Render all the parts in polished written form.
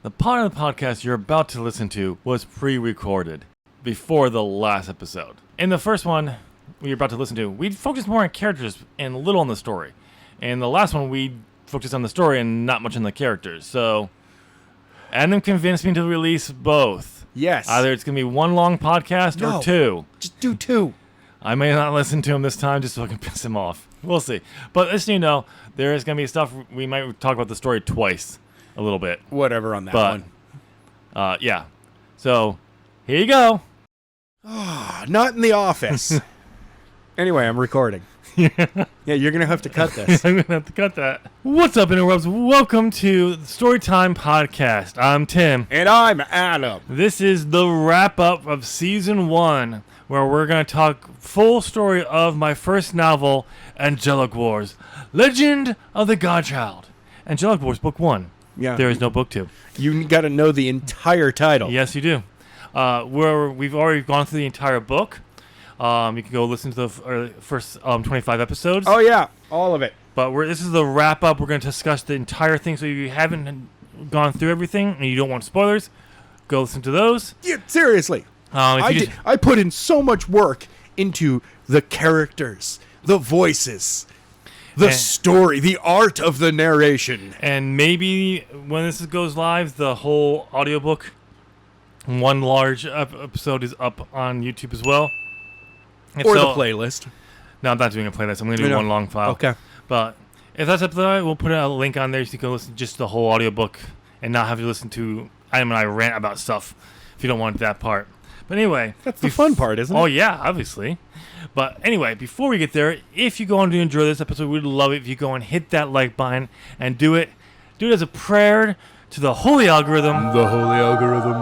The part of the podcast you're about to listen to was pre-recorded before the last episode. In the first one we're about to listen to, we focused more on characters and little on the story. In the last one, we focused on the story and not much on the characters. So, Adam convinced me to release both. Yes. Either it's going to be one long podcast or two. Just do two. I may not listen to him this time just so I can piss him off. We'll see. But just so you know, there is going to be stuff, we might talk about the story twice a little bit. Whatever on that one. Yeah. So, here you go. Not in the office. Anyway, I'm recording. Yeah, you're going to have to cut this. I'm going to have to cut that. What's up, interwebs? Welcome to the Storytime Podcast. I'm Tim. And I'm Adam. This is the wrap-up of Season 1, where we're going to talk full story of my first novel, Angelic Wars, Legend of the Godchild. Angelic Wars, Book 1. Yeah. There is no Book 2. You got to know the entire title. Yes, you do. We've already gone through the entire book. You can go listen to the first 25 episodes. Oh, yeah. All of it. But this is the wrap-up. We're going to discuss the entire thing. So if you haven't gone through everything and you don't want spoilers, go listen to those. Yeah, seriously. I put in so much work into the characters, the voices, the story, the art of the narration. And maybe when this goes live, the whole audiobook, one large episode is up on YouTube as well. And or the playlist. No, I'm not doing a playlist. I'm going to do one long file. Okay. But if that's up there, we'll put a link on there so you can listen to just the whole audiobook and not have to listen to Adam and I rant about stuff if you don't want that part. But anyway. That's the fun part, isn't it? Oh, yeah, obviously. But anyway, before we get there, if you go on to enjoy this episode, we'd love it if you go and hit that like button and do it as a prayer to the holy algorithm. The holy algorithm.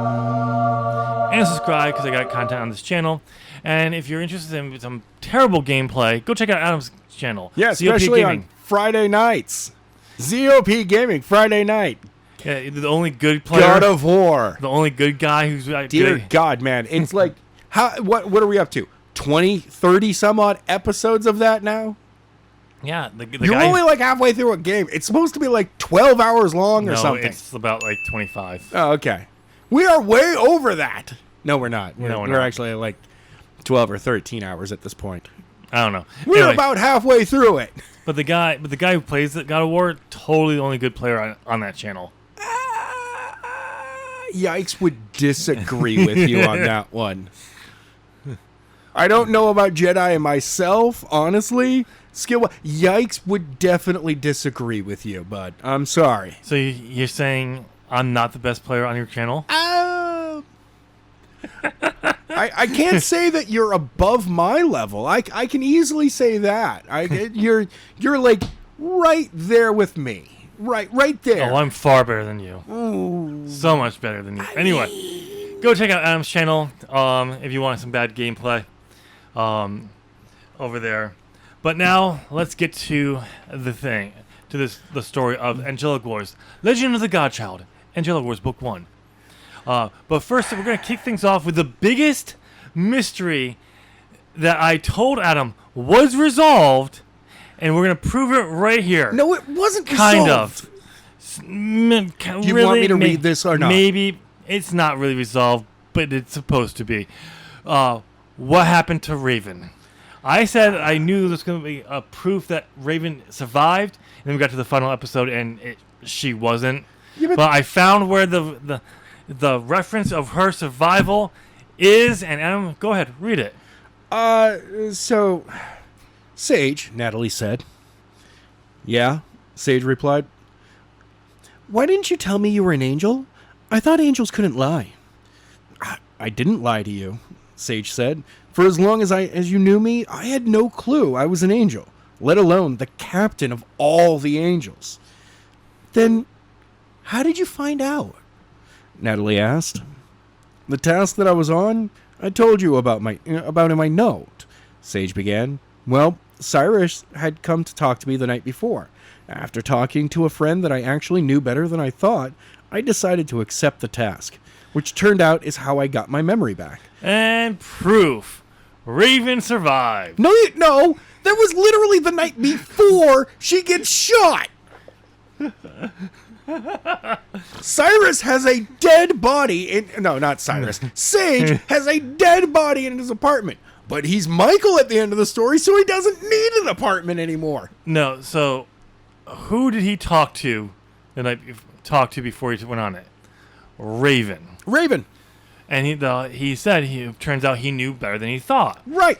And subscribe because I got content on this channel. And if you're interested in some terrible gameplay, go check out Adam's channel. Yeah, especially on Friday nights. ZOP Gaming, Friday night. Yeah, the only good player. God of War. The only good guy who's Dear good. God, man. It's like, what are we up to? 20, 30 some odd episodes of that now? Yeah. You're only like halfway through a game. It's supposed to be like 12 hours long or something. It's about like 25. Oh, okay. We are way over that. No, we're not. We're not. actually like 12 or 13 hours at this point. I don't know. We're about halfway through it. But the guy who plays the God of War, totally the only good player on that channel. Yikes would disagree with you on that one. I don't know about Jedi and myself, honestly. Yikes would definitely disagree with you, but I'm sorry. So you're saying I'm not the best player on your channel? I can't say that you're above my level. I can easily say that. You're like right there with me. Right there. Oh, I'm far better than you. Ooh. So much better than you. Anyway, go check out Adam's channel if you want some bad gameplay over there. But now let's get to the story of Angelic Wars, Legend of the Godchild, Angelic Wars Book 1. But first, we're going to kick things off with the biggest mystery that I told Adam was resolved, and we're going to prove it right here. No, it wasn't kind resolved. Of. Do you want me to read this or not? Maybe. It's not really resolved, but it's supposed to be. What happened to Raven? I said I knew there was going to be a proof that Raven survived, and then we got to the final episode, and she wasn't. Yeah, but I found where the reference of her survival is, and Adam, go ahead, read it. So, Sage, Natalie said. Yeah, Sage replied. Why didn't you tell me you were an angel? I thought angels couldn't lie. I didn't lie to you, Sage said. For as long as you knew me, I had no clue I was an angel, let alone the captain of all the angels. Then, how did you find out? Natalie asked. The task that I was on, I told you about in my note, Sage began. Well, Cyrus had come to talk to me the night before. After talking to a friend that I actually knew better than I thought, I decided to accept the task, which turned out is how I got my memory back. And proof. Raven survived. No, that was literally the night before she gets shot. Cyrus has a dead body no, not Cyrus. Sage has a dead body in his apartment. But he's Michael at the end of the story, so he doesn't need an apartment anymore. No, so who did he talk to the night talked to before he went on it? Raven. And he said turns out he knew better than he thought. Right.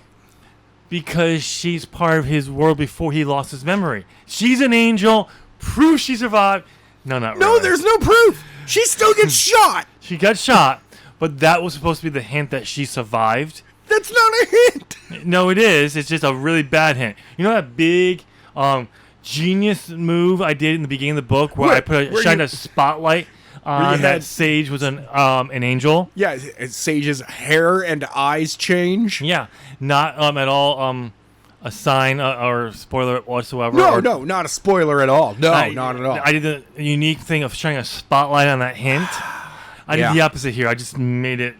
Because she's part of his world before he lost his memory. She's an angel. Proof she survived. No, not really. No, there's no proof. She still gets shot. She got shot, but that was supposed to be the hint that she survived. That's not a hint. No, it is. It's just a really bad hint. You know that big genius move I did in the beginning of the book where I shined a spotlight on that Sage was an angel? Yeah, Sage's hair and eyes change. Yeah, not at all a sign or spoiler whatsoever. No, not a spoiler at all. No, not at all. I did the unique thing of shining a spotlight on that hint. I did the opposite here. I just made it...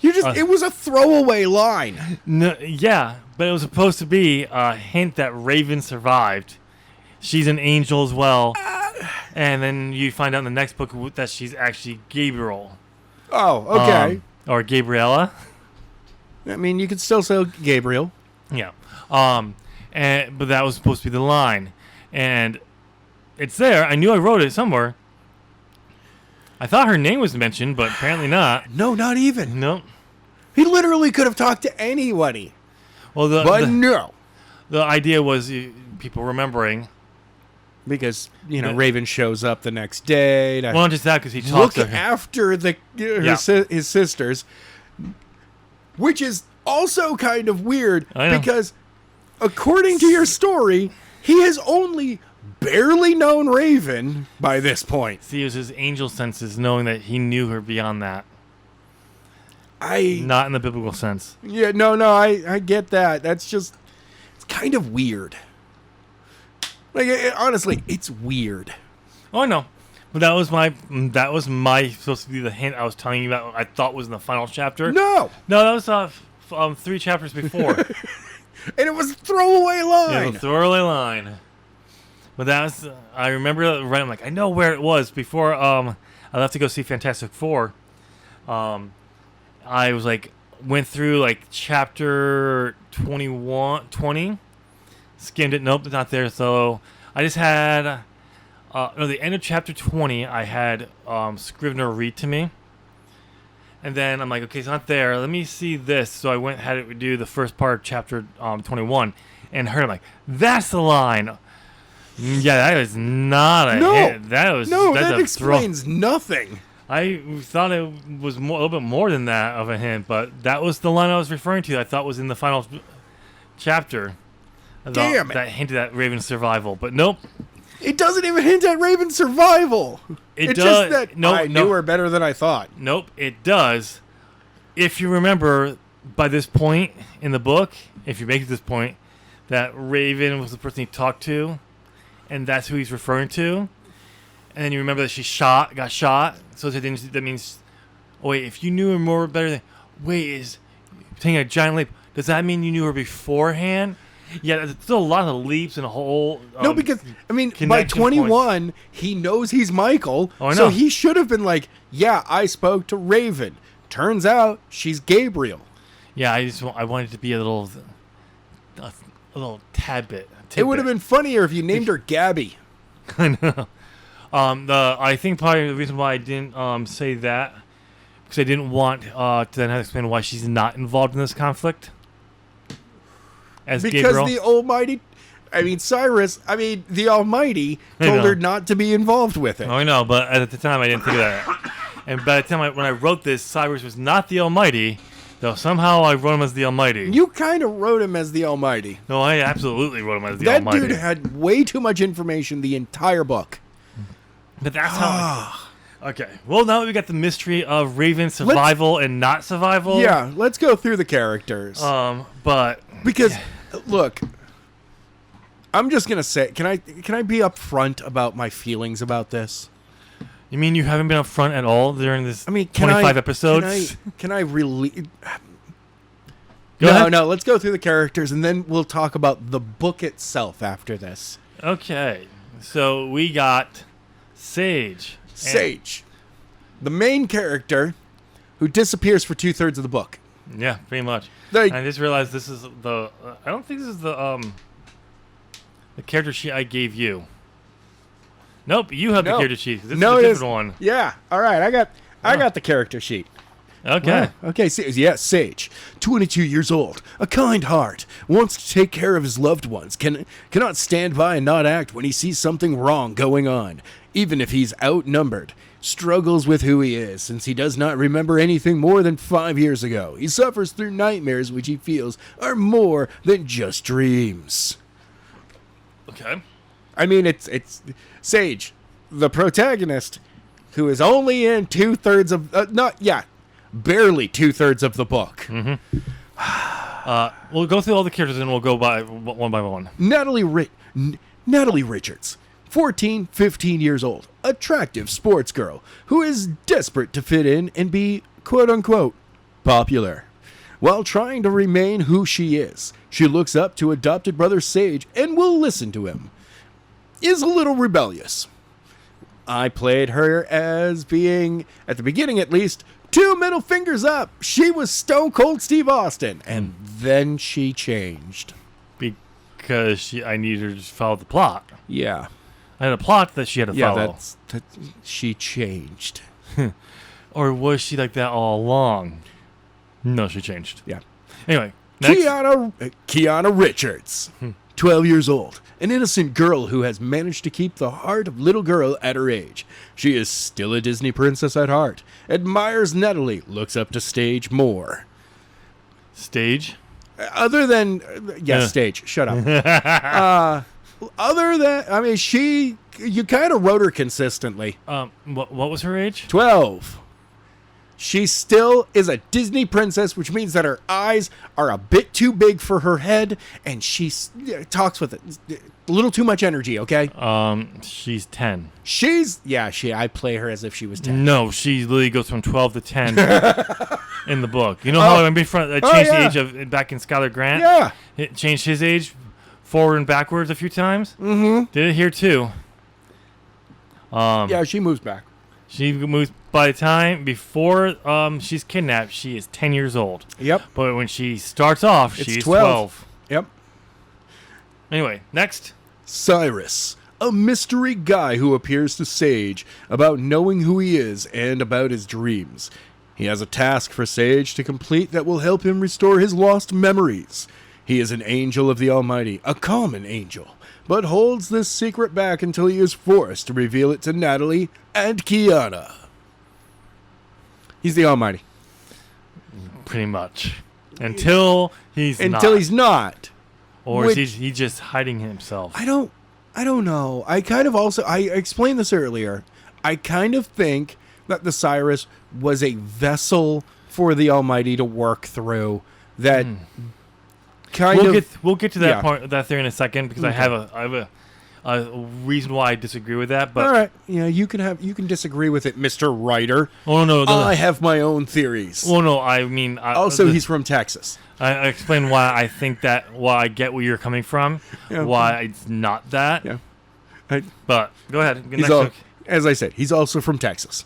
it was a throwaway line. No, yeah, but it was supposed to be a hint that Raven survived. She's an angel as well. And then you find out in the next book that she's actually Gabriel. Oh, okay. Or Gabriella. I mean, you could still say Gabriel. Yeah. But that was supposed to be the line. And it's there. I knew I wrote it somewhere. I thought her name was mentioned, but apparently not. No, not even. No. He literally could have talked to anybody. Well, no. The idea was people remembering. Because, Raven shows up the next day. Well, not just that, because he talks to her. After his sisters. Which is also kind of weird. I know. Because, according to your story, he has only barely known Raven by this point. See, it was his angel senses knowing that he knew her beyond that. Not in the biblical sense. Yeah, no, I get that. That's just... It's kind of weird. Like, honestly, it's weird. Oh, I know. But that was my supposed to be the hint I was telling you about. I thought was in the final chapter. No, that was 3 chapters before. And it was a throwaway line. Yeah, it was a throwaway line. But that was I remember right. I'm like, I know where it was before. I left to go see Fantastic Four. I was like went through like chapter 20. Skimmed it. Nope, it's not there. So I just had the end of chapter 20. I had Scrivener read to me, and then I'm like, okay, it's not there. Let me see this. So I had it do the first part of chapter 21, and heard. I'm like, that's the line. Yeah, that is not a hit. That explains nothing. I thought it was a little bit more than that of a hint, but that was the line I was referring to. I thought was in the final chapter. Damn it. That hinted at Raven's survival, but nope. It doesn't even hint at Raven's survival. It's just that I knew her better than I thought. Nope, it does. If you remember, by this point in the book, if you make it to this point, that Raven was the person he talked to, and that's who he's referring to. And then you remember that she got shot. So that means, oh wait, if you knew her more better than, is taking a giant leap. Does that mean you knew her beforehand? Yeah, there's still a lot of leaps and a whole... no, because, I mean, by 21, he knows he's Michael. Oh, I know. So he should have been like, yeah, I spoke to Raven. Turns out she's Gabriel. Yeah, I wanted it to be a little tad bit. It would have been funnier if you named her Gabby. I know. I think probably the reason why I didn't say that, because I didn't want to then have to explain why she's not involved in this conflict. Because Gabriel. The Almighty, the Almighty told her not to be involved with it. Oh, I know, but at the time I didn't think of that. And by the time when I wrote this, Cyrus was not the Almighty, though somehow I wrote him as the Almighty. You kind of wrote him as the Almighty. No, I absolutely wrote him as the Almighty. That dude had way too much information the entire book. But that's how... Okay, well, now we got the mystery of Raven's survival and not survival. Yeah, let's go through the characters. But... Because... Look, I'm just gonna say, can I be upfront about my feelings about this? You mean you haven't been upfront at all during this 25 episodes? Can I really... No, let's go through the characters and then we'll talk about the book itself after this. Okay, so we got Sage. Sage, the main character who disappears for 2/3 of the book. Yeah, pretty much. Like- I just realized this is the. I don't think this is the character sheet I gave you. Nope, you have the character sheet. This is a different one. Yeah. All right. I got the character sheet. Okay. Wow. Okay. Sage, 22 years old, a kind heart, wants to take care of his loved ones, cannot stand by and not act when he sees something wrong going on, even if he's outnumbered. Struggles with who he is, since he does not remember anything more than 5 years ago. He suffers through nightmares which he feels are more than just dreams. Okay. I mean, it's Sage, the protagonist, who is only in 2/3 of barely 2/3 of the book. We'll go through all the characters and we'll go by one by one. Natalie Richards, 14, 15 years old, attractive sports girl who is desperate to fit in and be quote-unquote popular. While trying to remain who she is, she looks up to adopted brother Sage and will listen to him. Is a little rebellious. I played her as being, at the beginning at least, 2 middle fingers up. She was Stone Cold Steve Austin, and then she changed. Because I needed her to follow the plot. Yeah. I had a plot that she had to follow. She changed. Or was she like that all along? No, she changed. Yeah. Anyway, next. Kiana Richards, 12 years old, an innocent girl who has managed to keep the heart of little girl at her age. She is still a Disney princess at heart, admires Natalie, looks up to Sage more. Stage? Other than, Stage, shut up. Other than, I mean, you kind of wrote her consistently. What was her age? 12. She still is a Disney princess, which means that her eyes are a bit too big for her head, and she talks with a little too much energy, okay? She's 10. I play her as if she was 10. No, she literally goes from 12 to 10 in the book. You know how I changed the age of back in Skylar Grant? Yeah. It changed his age forward and backwards a few times? Mm-hmm. Did it here too. Yeah, she moves back. She moves by the time before she's kidnapped, she is 10 years old. Yep. But when she starts off, she's 12. Yep. Anyway, next. Cyrus, a mystery guy who appears to Sage about knowing who he is and about his dreams. He has a task for Sage to complete that will help him restore his lost memories. He is an angel of the Almighty, a common angel, but holds this secret back until he is forced to reveal it to Natalie and Kiana. He's the Almighty. Pretty much. Until he's not. Or is he just hiding himself? I don't know. I explained this earlier. I kind of think that the Cyrus was a vessel for the Almighty to work through. That we'll get to that part, that theory in a second, because I have a reason why I disagree with that. But all right, you can disagree with it, Mr. Writer. Oh no, I have my own theories. Well, no, I mean he's from Texas. I explain why I think that. Why I get where you're coming from. Yeah. Why it's not that. Yeah. But go ahead. As I said, he's also from Texas.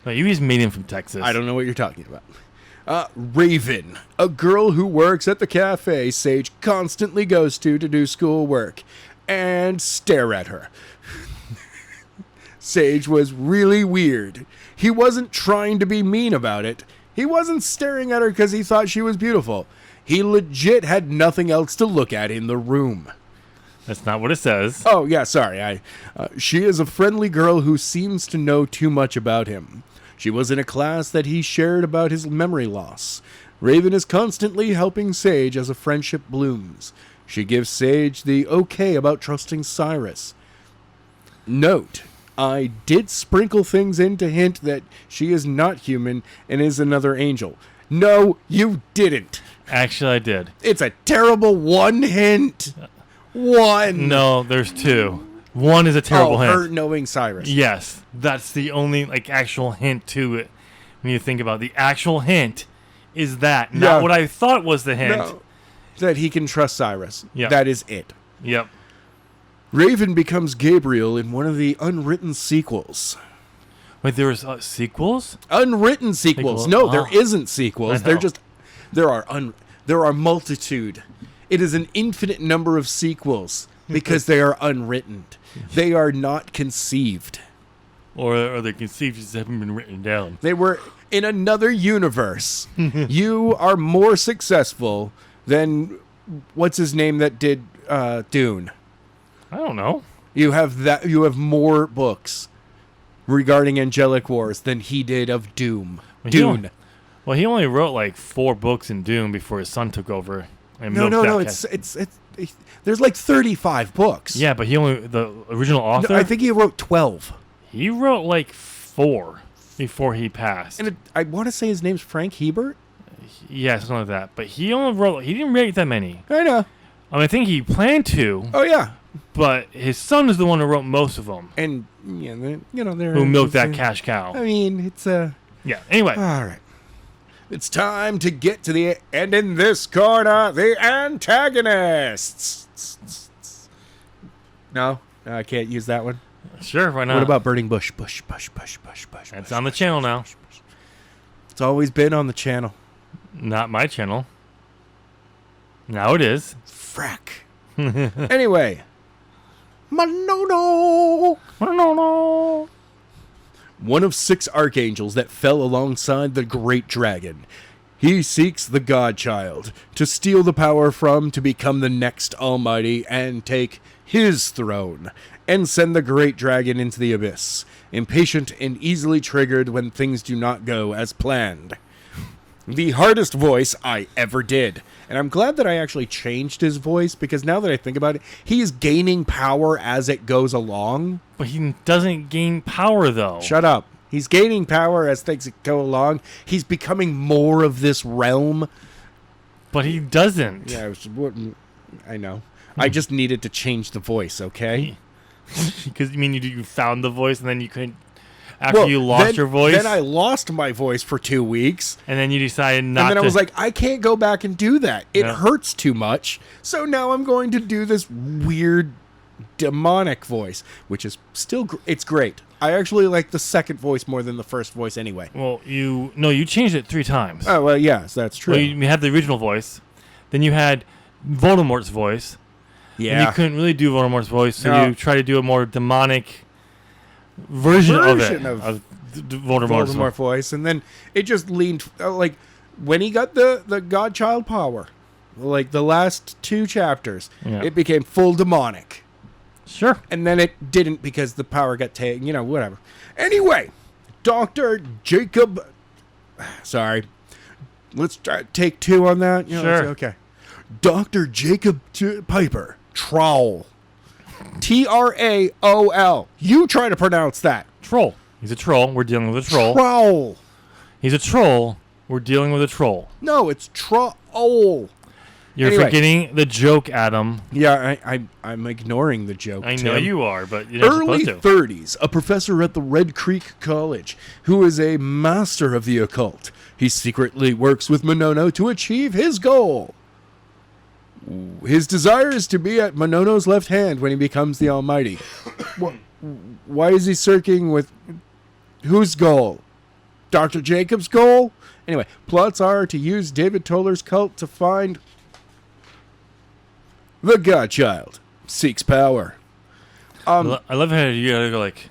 No, you just made him from Texas. I don't know what you're talking about. Raven, a girl who works at the cafe Sage constantly goes to do schoolwork, and stare at her. Sage was really weird. He wasn't trying to be mean about it. He wasn't staring at her because he thought she was beautiful. He legit had nothing else to look at in the room. That's not what it says. Oh, yeah, sorry. She is a friendly girl who seems to know too much about him. She was in a class that he shared about his memory loss. Raven is constantly helping Sage as a friendship blooms. She gives Sage the okay about trusting Cyrus. Note, I did sprinkle things in to hint that she is not human and is another angel. No, you didn't. Actually, I did. It's a terrible one hint. One. No, there's two. One is a terrible hint. Her knowing Cyrus. Yes, that's the only actual hint to it. When you think about it. The actual hint is that, not what I thought was the hint. No. That he can trust Cyrus. Yep. That is it. Yep. Raven becomes Gabriel in one of the unwritten sequels. Wait, there was sequels? Unwritten sequels. Sequel? No, Oh. there isn't sequels. I They're know. just there are multitude. It is an infinite number of sequels because they are unwritten. They are not conceived. Or they conceived just haven't been written down. They were in another universe. You are more successful than what's his name that did Dune. I don't know. You have more books regarding Angelic Wars than he did of Doom. Well, Dune. He only wrote like 4 books in Doom before his son took over. And No. milked that cat. It's there's like 35 books. Yeah, but the original No, author. I think he wrote 12. He wrote like 4 before he passed. And I want to say his name's Frank Hebert. Yeah, something like that. But he didn't write that many. I know. I think he planned to, Oh yeah. but his son is the one who wrote most of them. And they're Who milked that cash cow. I mean, it's Yeah. Anyway. all right. It's time to get to the and in this corner, the antagonists. No, I can't use that one. Sure, why not? What about Burning Bush? Bush. It's on the channel now. It's always been on the channel. Not my channel. Now it is. Frack. Anyway. Manono. No. One of 6 archangels that fell alongside the great dragon. He seeks the Godchild to steal the power from to become the next Almighty and take his throne and send the great dragon into the abyss, impatient and easily triggered when things do not go as planned. The hardest voice I ever did. And I'm glad that I actually changed his voice because now that I think about it, he's gaining power as it goes along. But he doesn't gain power, though. Shut up. He's gaining power as things go along. He's becoming more of this realm. But he doesn't. Yeah, I know. I just needed to change the voice, okay? Because you mean you found the voice and then you couldn't... After you lost your voice? Then I lost my voice for 2 weeks. And then you decided not to... And then I was like, I can't go back and do that. It Yeah. hurts too much. So now I'm going to do this weird demonic voice, which is still... it's great. I actually like the second voice more than the first voice anyway. Well, you changed it 3 times. Oh, well, yes, that's true. Well, you had the original voice. Then you had Voldemort's voice. yeah. And you couldn't really do Voldemort's voice, so No. you try to do a more demonic version of Voldemort's Voldemort voice, and then it just leaned like when he got the Godchild power, like the last 2 chapters, Yeah. it became full demonic, Sure. and then it didn't because the power got taken. Whatever. Anyway, Dr. Jacob. Sorry, let's take 2 on that. Sure. Okay. Dr. Jacob Piper Trowell. Traol. You try to pronounce that. Troll. He's a troll. We're dealing with a troll. Trowell. He's a troll. We're dealing with a troll. No, it's Trowell. You're Anyway. forgetting the joke, Adam. Yeah, I'm ignoring the joke. I know Tim. you are, but you're not Early supposed to. 30s, a professor at the Red Creek College who is a master of the occult. He secretly works with Monono to achieve his goal. His desire is to be at Monono's left hand when he becomes the Almighty. Why is he searching with whose goal? Dr. Jacob's goal? Anyway, plots are to use David Toller's cult to find the Godchild. Seeks power. I love how you gotta go like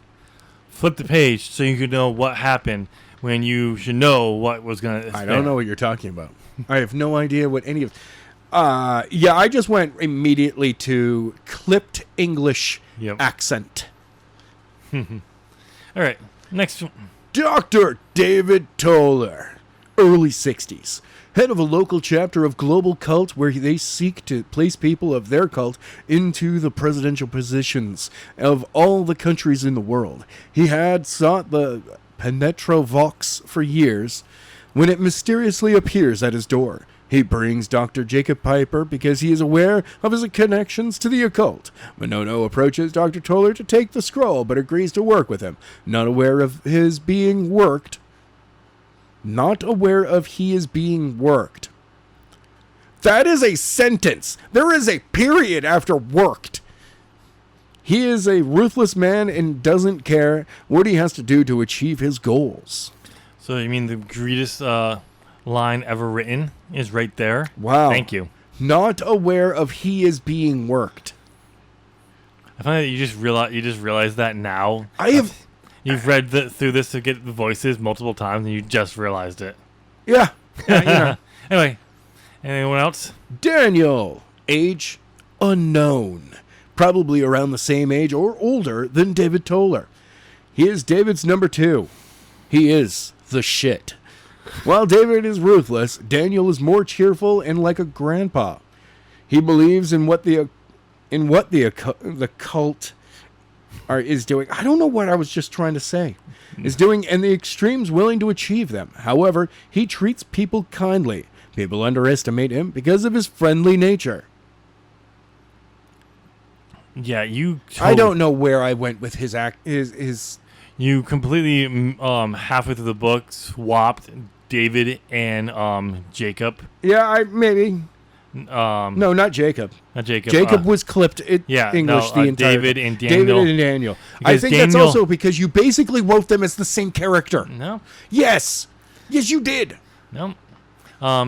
flip the page so you can know what happened when you should know what was gonna. I don't know what you're talking about. I have no idea what any of. Yeah, I just went immediately to clipped English Yep. accent. All right, next. Dr. David Toller, early 60s, head of a local chapter of Global Cult where they seek to place people of their cult into the presidential positions of all the countries in the world. He had sought the Penetrovox for years when it mysteriously appears at his door. He brings Dr. Jacob Piper because he is aware of his connections to the occult. Monono approaches Dr. Toller to take the scroll, but agrees to work with him, not aware of his being worked. Not aware of he is being worked. That is a sentence. There is a period after worked. He is a ruthless man and doesn't care what he has to do to achieve his goals. So you mean the greatest line ever written is right there? Wow. Thank you. Not aware of he is being worked. I find that you just realize that now. You've read through this to get the voices multiple times, and you just realized it. Yeah. Anyway, anyone else? Daniel, age unknown. Probably around the same age or older than David Toller. He is David's number 2. He is the shit. While David is ruthless, Daniel is more cheerful and like a grandpa. He believes in what the cult is doing. I don't know what I was just trying to say. Is doing, and the extremes willing to achieve them. However, he treats people kindly. People underestimate him because of his friendly nature. Yeah, I don't know where I went with his his. You completely halfway through the book swapped David and Jacob. Yeah, maybe. No, not Jacob. Not Jacob. Jacob was clipped English the entire David time. and Daniel. David and Daniel. I think that's also because you basically wrote them as the same character. No. Yes, you did. No.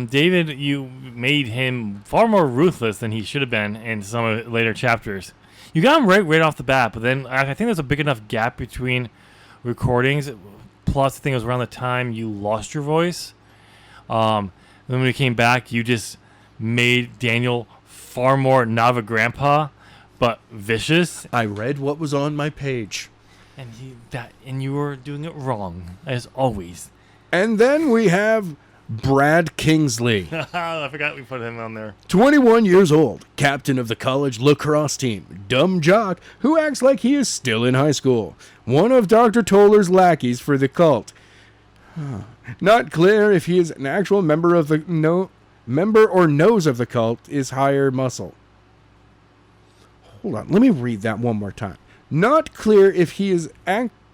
David, you made him far more ruthless than he should have been in some of the later chapters. You got him right off the bat, but then I think there's a big enough gap between recordings. Plus, I think it was around the time you lost your voice. Then when you came back, you just made Daniel far more not of a grandpa, but vicious. I read what was on my page, and you were doing it wrong as always. And then we have Brad Kingsley. I forgot we put him on there. 21 years old, captain of the college lacrosse team, dumb jock who acts like he is still in high school. One of Dr. Toller's lackeys for the cult. Not clear if he is an actual member of the member or knows of the cult is higher muscle. Hold on, let me read that one more time. Not clear if he is actually.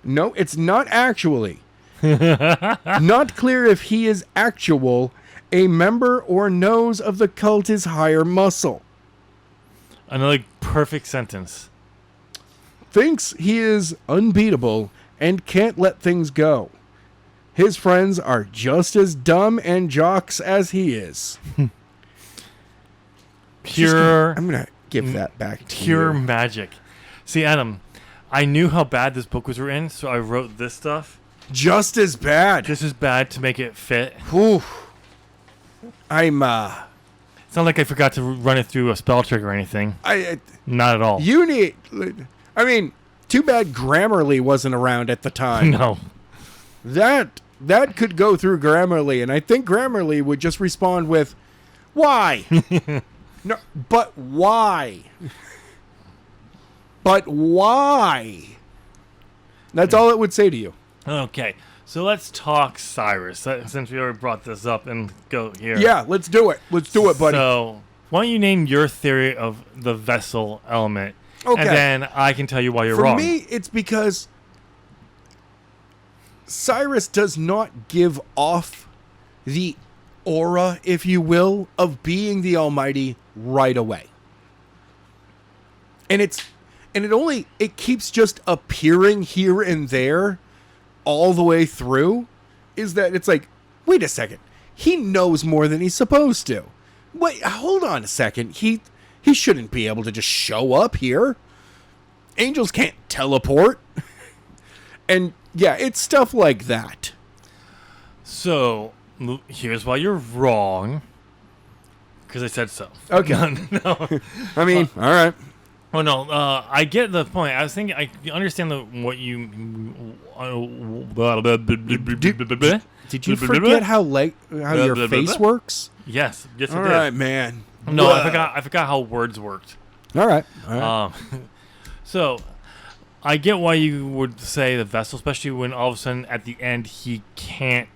No, it's not actually. Not clear if he is a member or knows of the cult is higher muscle. Another perfect sentence. Thinks he is unbeatable and can't let things go. His friends are just as dumb and jocks as he is. I'm going to give that back to you. Pure magic. See, Adam, I knew how bad this book was written, so I wrote this stuff. Just as bad. Just as bad to make it fit. Whew. It's not like I forgot to run it through a spell check or anything. Not at all. Too bad Grammarly wasn't around at the time. No. That could go through Grammarly, and I think Grammarly would just respond with, "Why?" No, but why? But why? That's all it would say to you. Okay, so let's talk Cyrus, since we already brought this up and go here. Yeah, let's do it. Let's do it, buddy. So, why don't you name your theory of the vessel element, okay. And then I can tell you why you're wrong. For me, it's because Cyrus does not give off the aura, if you will, of being the Almighty right away. And it keeps just appearing here and there all the way through. Is that it's like, wait a second, he knows more than he's supposed to. Wait, hold on a second. He shouldn't be able to just show up here. Angels can't teleport. And yeah, it's stuff like that. So, here's why you're wrong. Because I said so. Okay. No. I mean, all right. Oh, no. I get the point. I was thinking, I understand what you... Did you forget how your face works? Yes. Yes, I did. All right, man. No, I forgot how words worked. All right. So, I get why you would say the vessel, especially when all of a sudden at the end he can't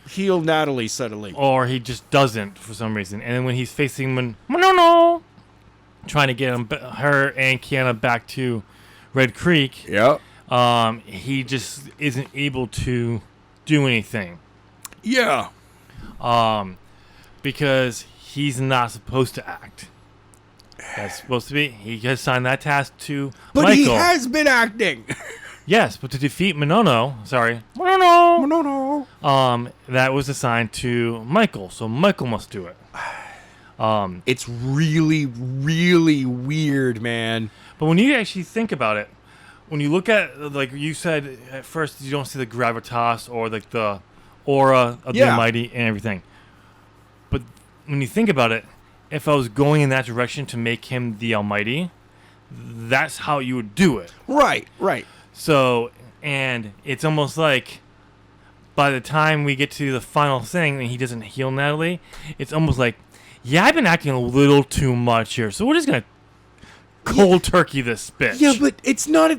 heal Natalie suddenly, or he just doesn't for some reason. And then when he's facing trying to get her and Kiana back to Red Creek, yep. He just isn't able to do anything. Yeah. Because he's not supposed to act. That's supposed to be. He has signed that task to But Michael. he has been acting. Yes, but to defeat Monono, Monono, No. that was assigned to Michael, so Michael must do it. It's really, really weird, man. But when you actually think about it, when you look at, like you said, at first you don't see the gravitas or like the aura of the Almighty and everything. But when you think about it, if I was going in that direction to make him the Almighty, that's how you would do it. Right. So, and it's almost like by the time we get to the final thing and he doesn't heal Natalie, it's almost like, yeah, I've been acting a little too much here, so we're just going to cold turkey this bitch. Yeah, but it's not,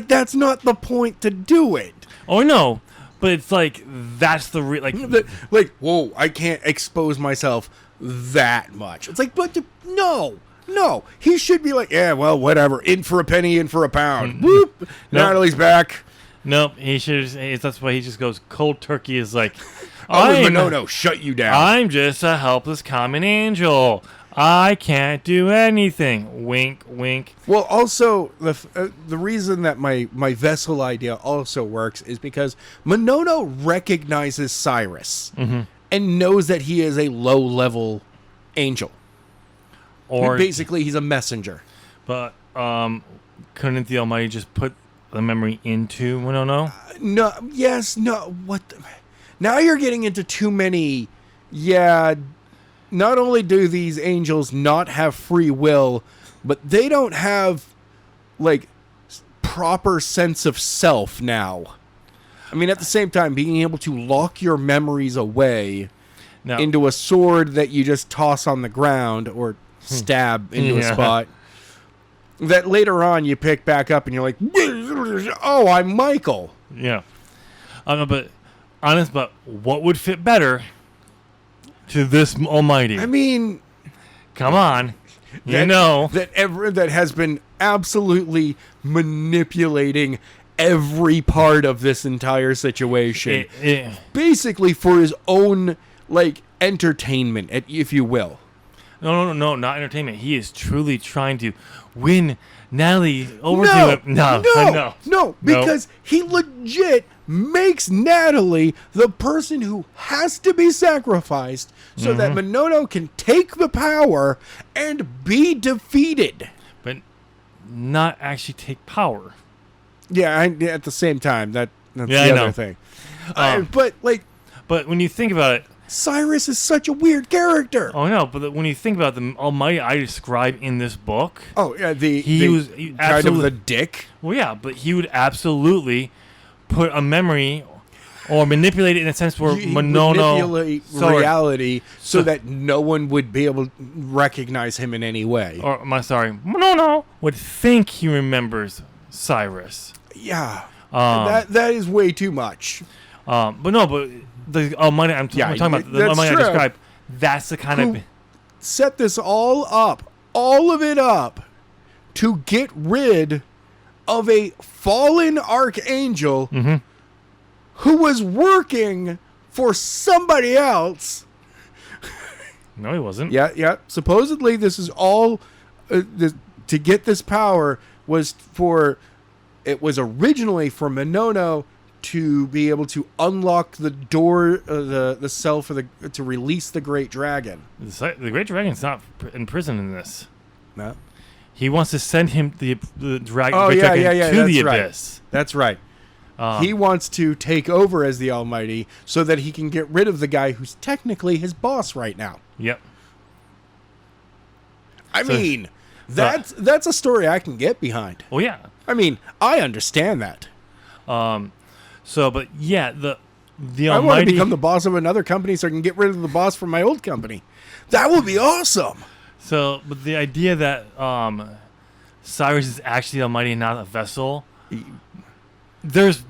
that's not the point to do it. Oh, no, but it's like, that's the Whoa, I can't expose myself that much. It's like, but no. He should be like, yeah, well, whatever. In for a penny, in for a pound. Whoop. Nope. Natalie's back. Nope, he should. That's why he just goes cold turkey. Is like, No, shut you down. I'm just a helpless common angel. I can't do anything. Wink, wink. Well, also the reason that my vessel idea also works is because Monono recognizes Cyrus and knows that he is a low-level angel. Or basically, he's a messenger. But couldn't the Almighty just put the memory into Monono? No. What? Now you're getting into too many. Yeah. Not only do these angels not have free will, but they don't have proper sense of self now. I mean, at the same time, being able to lock your memories away into a sword that you just toss on the ground or stab into a spot that later on you pick back up and you're like, oh, I'm Michael. Yeah. But what would fit better to this Almighty? I mean, come on. That has been absolutely manipulating every part of this entire situation. Basically for his own entertainment, if you will. No, not entertainment. He is truly trying to win Natalie over to him. No, because he legit makes Natalie the person who has to be sacrificed so that Monono can take the power and be defeated. But not actually take power. Yeah, at the same time, that's the other thing. But when you think about it, Cyrus is such a weird character. Oh no! But when you think about the Almighty I describe in this book, he was kind of the dick. Well, yeah, but he would absolutely put a memory or manipulate it in a sense where manipulate reality so that no one would be able to recognize him in any way. Or Monono would think he remembers Cyrus. Yeah, that is way too much. But the Almighty I'm talking about, the Almighty I described, that's the kind of... Set this all of it up, to get rid of a fallen archangel who was working for somebody else. No, he wasn't. Yeah. Supposedly this is all... to get this power it was originally for Monono to be able to unlock the door, the cell to release the Great Dragon. The Great Dragon's not in prison in this. No. He wants to send him the Great Dragon to the Abyss. That's right. He wants to take over as the Almighty so that he can get rid of the guy who's technically his boss right now. Yep. I mean, that's a story I can get behind. Oh yeah. I mean, I understand that. But yeah, the Almighty... I want to become the boss of another company so I can get rid of the boss from my old company. That would be awesome. So, but the idea that Cyrus is actually the Almighty and not a vessel, there's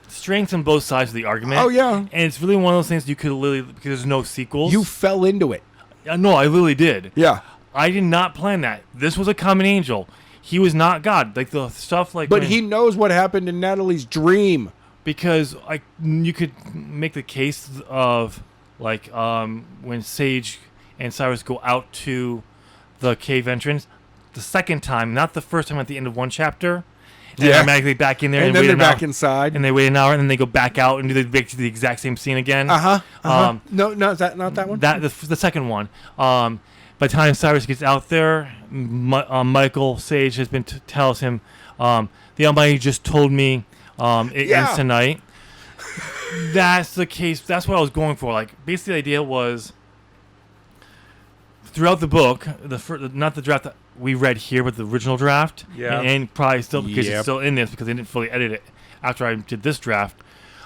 strengths on both sides of the argument. Oh, yeah. And it's really one of those things you could literally, because there's no sequels. You fell into it. No, I literally did. Yeah. I did not plan that. This was a common angel. He was not God. The stuff But he knows what happened in Natalie's dream. Because you could make the case of like when Sage and Cyrus go out to the cave entrance the second time, not the first time at the end of one chapter. And automatically back in there, and then they're back inside, and they wait an hour, and then they go back out and do the exact same scene again. No, not that one. That the second one. By the time Cyrus gets out there, Michael Sage has been tells him, the Almighty just told me it ends tonight. That's the case. That's what I was going for. Like, basically, the idea was throughout the book, not the draft that we read here, but the original draft, and probably still because it's still in this because they didn't fully edit it after I did this draft,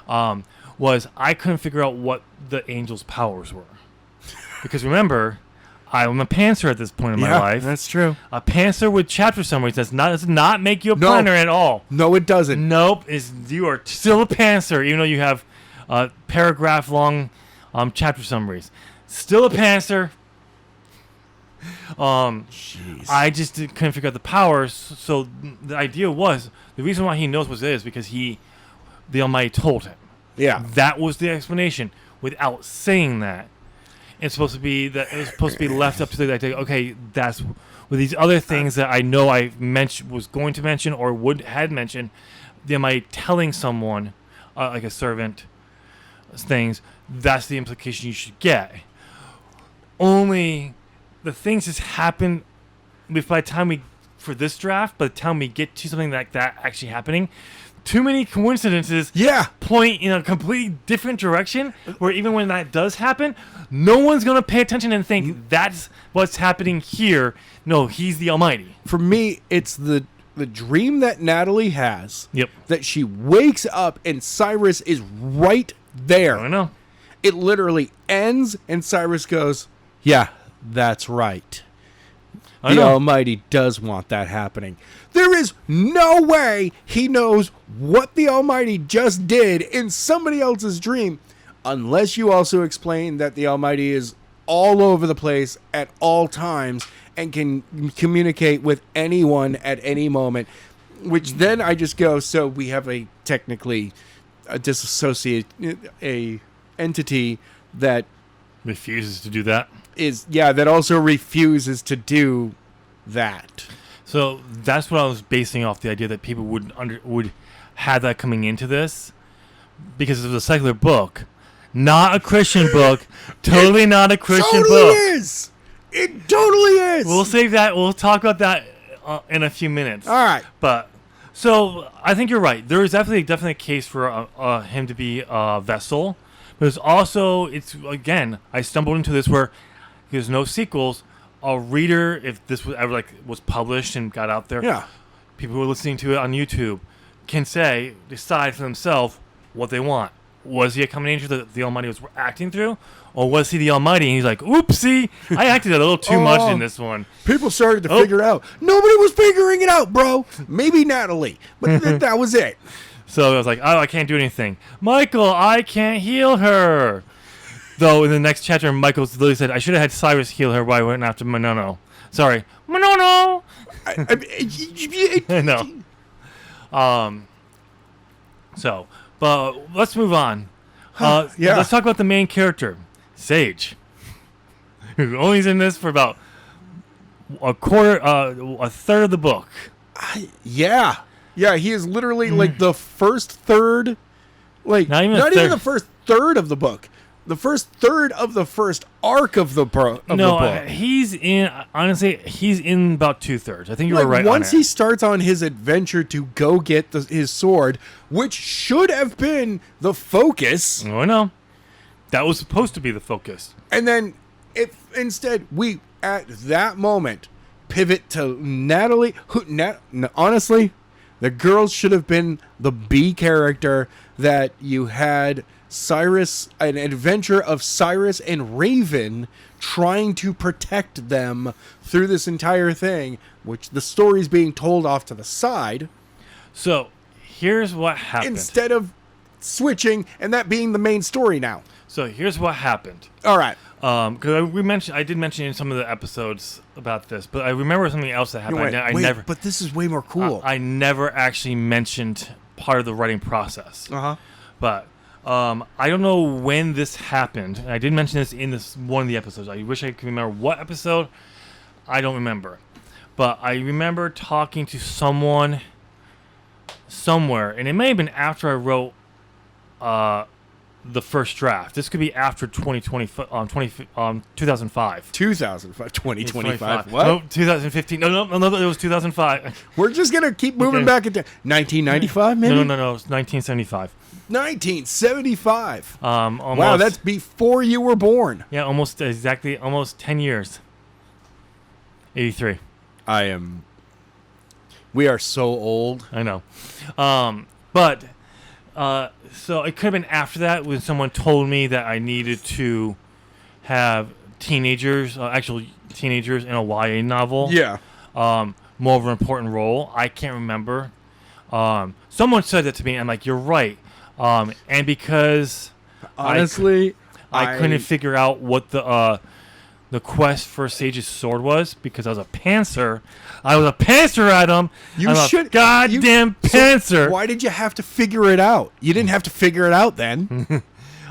was I couldn't figure out what the Angel's powers were. Because remember, I'm a pantser at this point in my life. That's true. A pantser with chapter summaries does not make you a planner at all. No, it doesn't. Nope. You are still a pantser, even though you have paragraph-long chapter summaries. Still a pantser. I just couldn't figure out the powers. So the idea was the reason why he knows what it is because the Almighty told him. Yeah, that was the explanation. Without saying that, it's supposed to be left up to the idea. Okay, that's with these other things that I know I was going to mention or had mentioned. The Almighty telling someone, like a servant, things. That's the implication you should get. Only. The things just happen by the time by the time we get to something like that actually happening, too many coincidences point in a completely different direction where even when that does happen, no one's going to pay attention and think that's what's happening here. No, he's the Almighty. For me, it's the dream that Natalie has. Yep. That she wakes up and Cyrus is right there. I know. It literally ends and Cyrus goes, yeah. That's right. The Almighty does want that happening. There is no way he knows what the Almighty just did in somebody else's dream unless you also explain that the Almighty is all over the place at all times and can communicate with anyone at any moment, which then I just go, so we have technically a entity that refuses to do that. That also refuses to do that. So that's what I was basing off the idea that people would have that coming into this because it was a secular book, not a Christian book. Totally not a Christian book. It totally is. We'll save that. We'll talk about that in a few minutes. All right. But so I think you're right. There is definitely a case for him to be a vessel. But it's also I stumbled into this where there's no sequels. A reader, if this was ever was published and got out there, people who are listening to it on YouTube can decide for themselves what they want. Was he a common angel that the Almighty was acting through, or was he the Almighty? And he's like, "Oopsie, I acted a little too much in this one." People started to figure out. Nobody was figuring it out, bro. Maybe Natalie, but that was it. So I was like, "Oh, I can't do anything." Michael, I can't heal her. Though in the next chapter, Michael literally said, I should have had Cyrus heal her while I went after Monono. Sorry. Monono! I know. But let's move on. Let's talk about the main character, Sage. Who only is in this for about a third of the book. Yeah, he is literally like the first third, not even the first third of the book. The first third of the first arc of the book. He's in about 2/3. I think you were right. Once he starts on his adventure to go get his sword, which should have been the focus. Oh, no. That was supposed to be the focus. And then, if instead we at that moment pivot to Natalie, honestly, the girls should have been the B character that you had. Cyrus, an adventure of Cyrus and Raven trying to protect them through this entire thing, which the story's being told off to the side. So, here's what happened. Instead of switching and that being the main story now. So, here's what happened. All right. Because I did mention in some of the episodes about this, but I remember something else that happened. But this is way more cool. I never actually mentioned part of the writing process. Uh-huh. But I don't know when this happened. I did mention this in this one of the episodes. I wish I could remember what episode. I don't remember. But I remember talking to someone somewhere, and it may have been after I wrote the first draft. This could be after 2005. 2025. What? No, 2015. No, it was 2005. We're just going to keep moving Okay. back into 1995, maybe? No, it's 1975. 1975. Almost, Wow, that's before you were born. yeah, almost 10 years. 83. We are so old. I know. So it could have been after that when someone told me that I needed to have actual teenagers in a YA novel. Yeah. More of an important role. I can't remember. Someone said that to me, and I'm like, you're right. And because Honestly, I couldn't figure out what the quest for Sage's sword was because I was a pantser. I was a pantser, Adam. I'm a goddamn pantser. So why did you have to figure it out? You didn't have to figure it out then.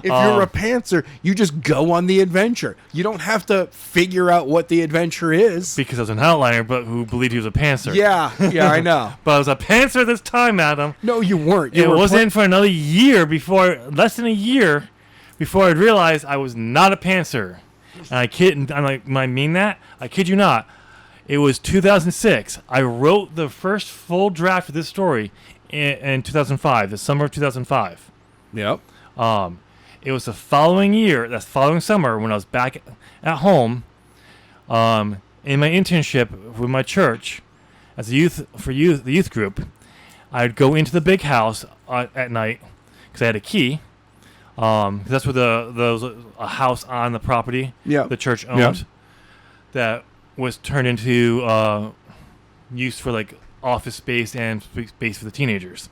If you're a pantser, you just go on the adventure. You don't have to figure out what the adventure is. Because I was an outliner, but who believed he was a pantser. Yeah, I know. But I was a pantser this time, Adam. No, you weren't. It wasn't for another year less than a year before I'd realized I was not a pantser. And I mean that? I kid you not. It was 2006. I wrote the first full draft of this story in 2005, the summer of 2005. Yep. It was the following summer when I was back at home in my internship with my church as the youth group. I'd go into the big house at night because I had a key. That's where there was a house on the property the church owned that was turned into use for like office space and space for the teenagers.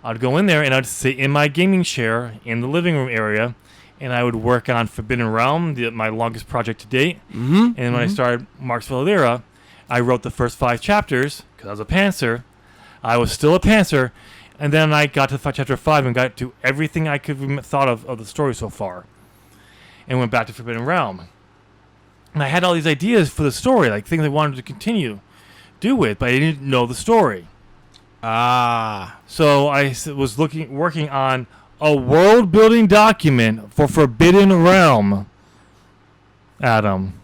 I'd go in there and I'd sit in my gaming chair in the living room area, and I would work on Forbidden Realm, my longest project to date. Mm-hmm. And when I started Marx Valera, I wrote the first 5 chapters because I was a pantser. I was still a pantser. And then I got to chapter 5 and got to everything I could thought of the story so far. And went back to Forbidden Realm. And I had all these ideas for the story, like things I wanted to do with, but I didn't know the story. So I was working on a world-building document for Forbidden Realm, Adam.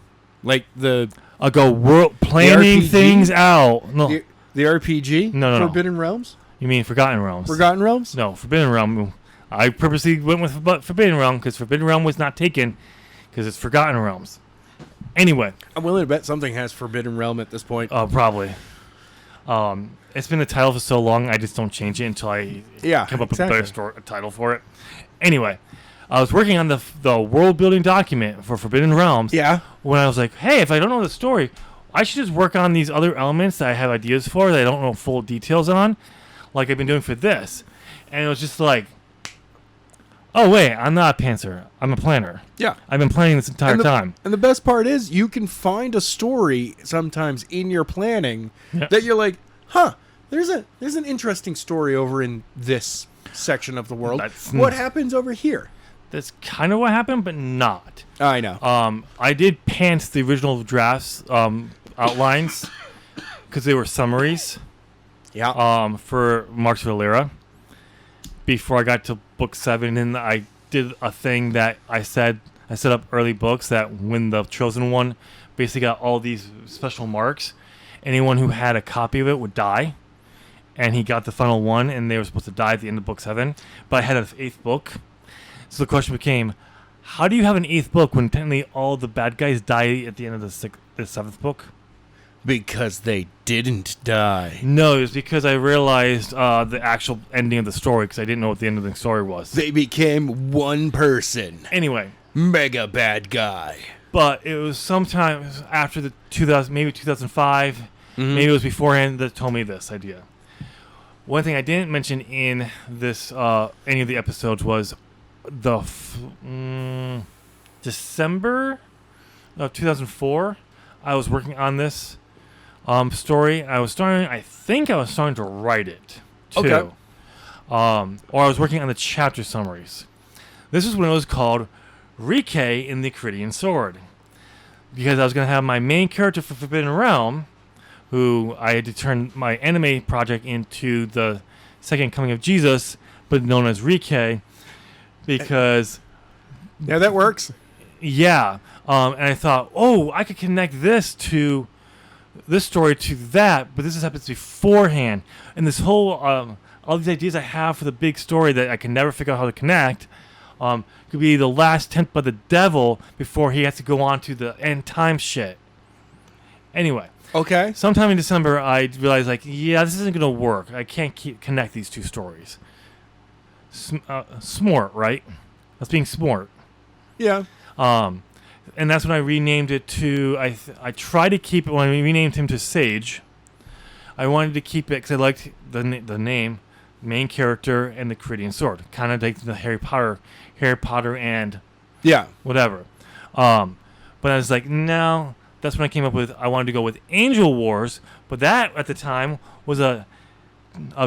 Like the... I go planning things out. No. The RPG? No. Forbidden Realms? You mean Forgotten Realms? Forgotten Realms? No, Forbidden Realm. I purposely went with Forbidden Realm because Forbidden Realm was not taken because it's Forgotten Realms. Anyway. I'm willing to bet something has Forbidden Realm at this point. Probably. It's been the title for so long, I just don't change it until I come up with a better title for it. Anyway, I was working on the world-building document for Forbidden Realms. Yeah. When I was like, hey, if I don't know the story, I should just work on these other elements that I have ideas for that I don't know full details on, like I've been doing for this. And it was just like, oh, wait, I'm not a pantser. I'm a planner. Yeah. I've been planning this entire time. And the best part is you can find a story sometimes in your planning that you're like, huh, there's an interesting story over in this section of the world. What happens over here? That's kind of what happened, but not. I know. I did pants the original drafts outlines because they were summaries. Yeah. For Marx Valera. Before I got to book 7, and I did a thing that I set up early books that when the chosen one basically got all these special marks, anyone who had a copy of it would die. And he got the final one, and they were supposed to die at the end of book 7. But I had an 8th book. So the question became, how do you have an 8th book when technically all the bad guys die at the end of the 7th book? Because they didn't die. No, it was because I realized the actual ending of the story because I didn't know what the end of the story was. They became one person. Anyway. Mega bad guy. But it was sometime after the 2005, maybe it was beforehand that told me this idea. One thing I didn't mention in this any of the episodes was the December of 2004. I was working on this story. I think I was starting to write it too. or I was working on the chapter summaries. This is when it was called Rike in the Caridian Sword, because I was going to have my main character for Forbidden Realm, who I had to turn my anime project into the Second Coming of Jesus, but known as Rike, because Yeah, that works. yeah, and I thought, oh, I could connect this story to that, but this happens beforehand, and this whole all these ideas I have for the big story that I can never figure out how to connect, could be the last tempt by the devil before he has to go on to the end time shit. Anyway, Okay. sometime in December, I realized, like, yeah, this isn't gonna work. I can't connect these two stories. Smart, right? That's being smart. Yeah. And that's when I renamed it to. I tried to keep it when I renamed him to Sage. I wanted to keep it because I liked the name, main character, and the Caridian Sword. Kind of like the Harry Potter, and Yeah. whatever. But I was like, no. That's when I came up with. I wanted to go with Angel Wars, but that at the time was a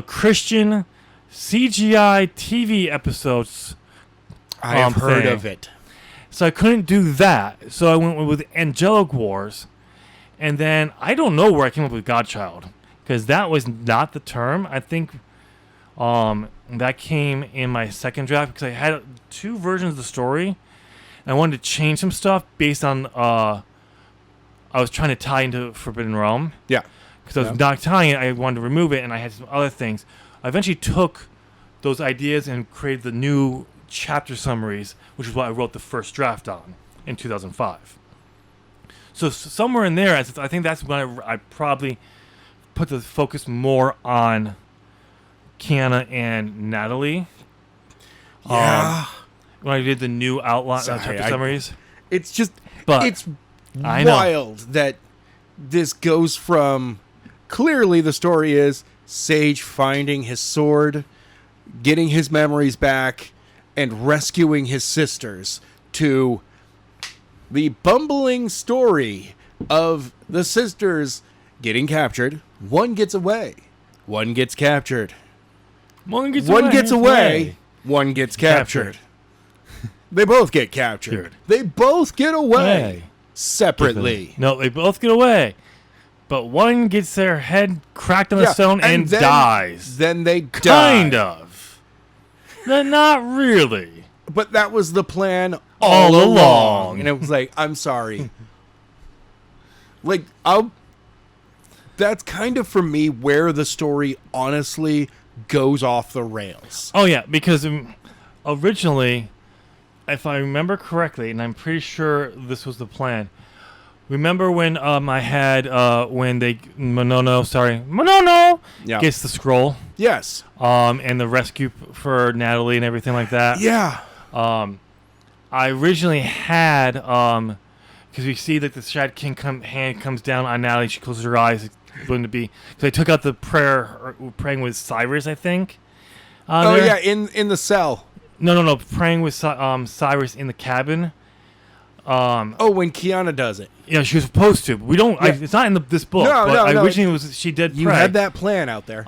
Christian CGI TV episodes. I have heard thing. of it. So I couldn't do that. So I went with Angelic Wars. And then I don't know where I came up with Godchild, because that was not the term. I think that came in my second draft, because I had two versions of the story. And I wanted to change some stuff based on... I was trying to tie into Forbidden Realm. Yeah. Because I was not tying it. I wanted to remove it, and I had some other things. I eventually took those ideas and created the new chapter summaries, which is what I wrote the first draft on in 2005. So somewhere in there, I think that's when I probably put the focus more on Kiana and Natalie. Yeah. When I did the new outline chapter summaries. It's just... But it's I know. wild that this goes from... Clearly the story is Sage finding his sword, getting his memories back, and rescuing his sisters, to the bumbling story of the sisters getting captured. One gets away. One gets captured. One gets away. One gets captured. They both get captured. They both get away. Separately. No, they both get away. But one gets their head cracked on a stone and then dies. Then they die. Kind of. Not really. But that was the plan All along. And it was like, I'm sorry. Like, that's kind of, for me, where the story honestly goes off the rails. Oh, yeah, because originally, if I remember correctly, and I'm pretty sure this was the plan, remember when I had, when Monono gets the scroll? Yes. And the rescue for Natalie and everything like that? Yeah. I originally had, because we see that the Shad King hand comes down on Natalie, she closes her eyes, it's going to be, because I took out the praying with Cyrus, I think. Yeah, in the cell. No, praying with Cyrus in the cabin. When Kiana does it. Yeah, she was supposed to. We don't. Yeah. It's not in this book. No. Originally, she did pray. You had that plan out there.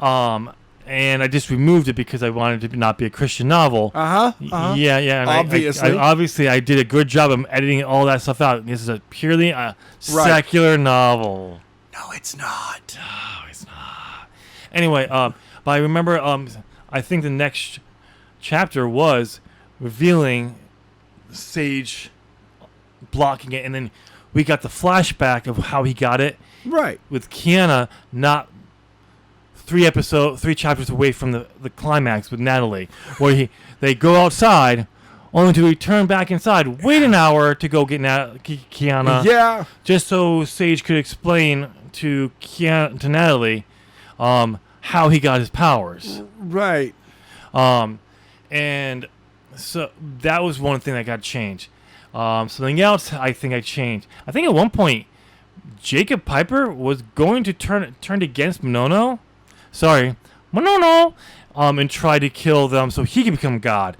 And I just removed it because I wanted it to not be a Christian novel. Yeah. And obviously. I did a good job of editing all that stuff out. This is a purely secular novel. No, it's not. No, it's not. Anyway, but I remember. I think the next chapter was revealing Sage blocking it, and then we got the flashback of how he got it. Right. With Kiana not 3 chapters away from the climax with Natalie, where they go outside only to return back inside, wait an hour to go get Kiana. Yeah. Just so Sage could explain to Natalie how he got his powers. Right. And so that was one thing that got changed. Something else I think I changed. I think at one point Jacob Piper was going to turn against Monono, and try to kill them so he can become God.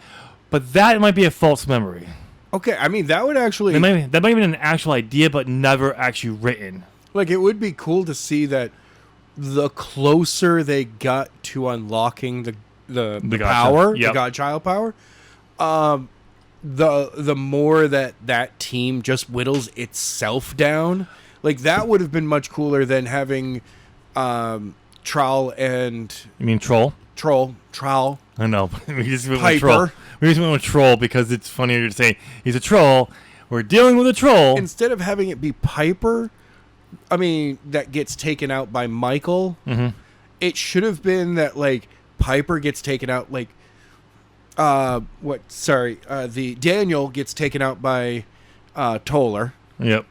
But that might be a false memory. Okay, I mean, that would actually... That might have been an actual idea, but never actually written. Like, it would be cool to see that the closer they got to unlocking the Godchild. power, Yep. the Godchild power, the more that team just whittles itself down, like that would have been much cooler than having Trowel and You mean Troll? Trowel. I know. We just went with Piper. Troll. We just went with Troll because it's funnier to say he's a troll. We're dealing with a troll. Instead of having it be Piper, I mean, that gets taken out by Michael. Mm-hmm. It should have been that like Piper gets taken out, like the Daniel gets taken out by Toller. Yep.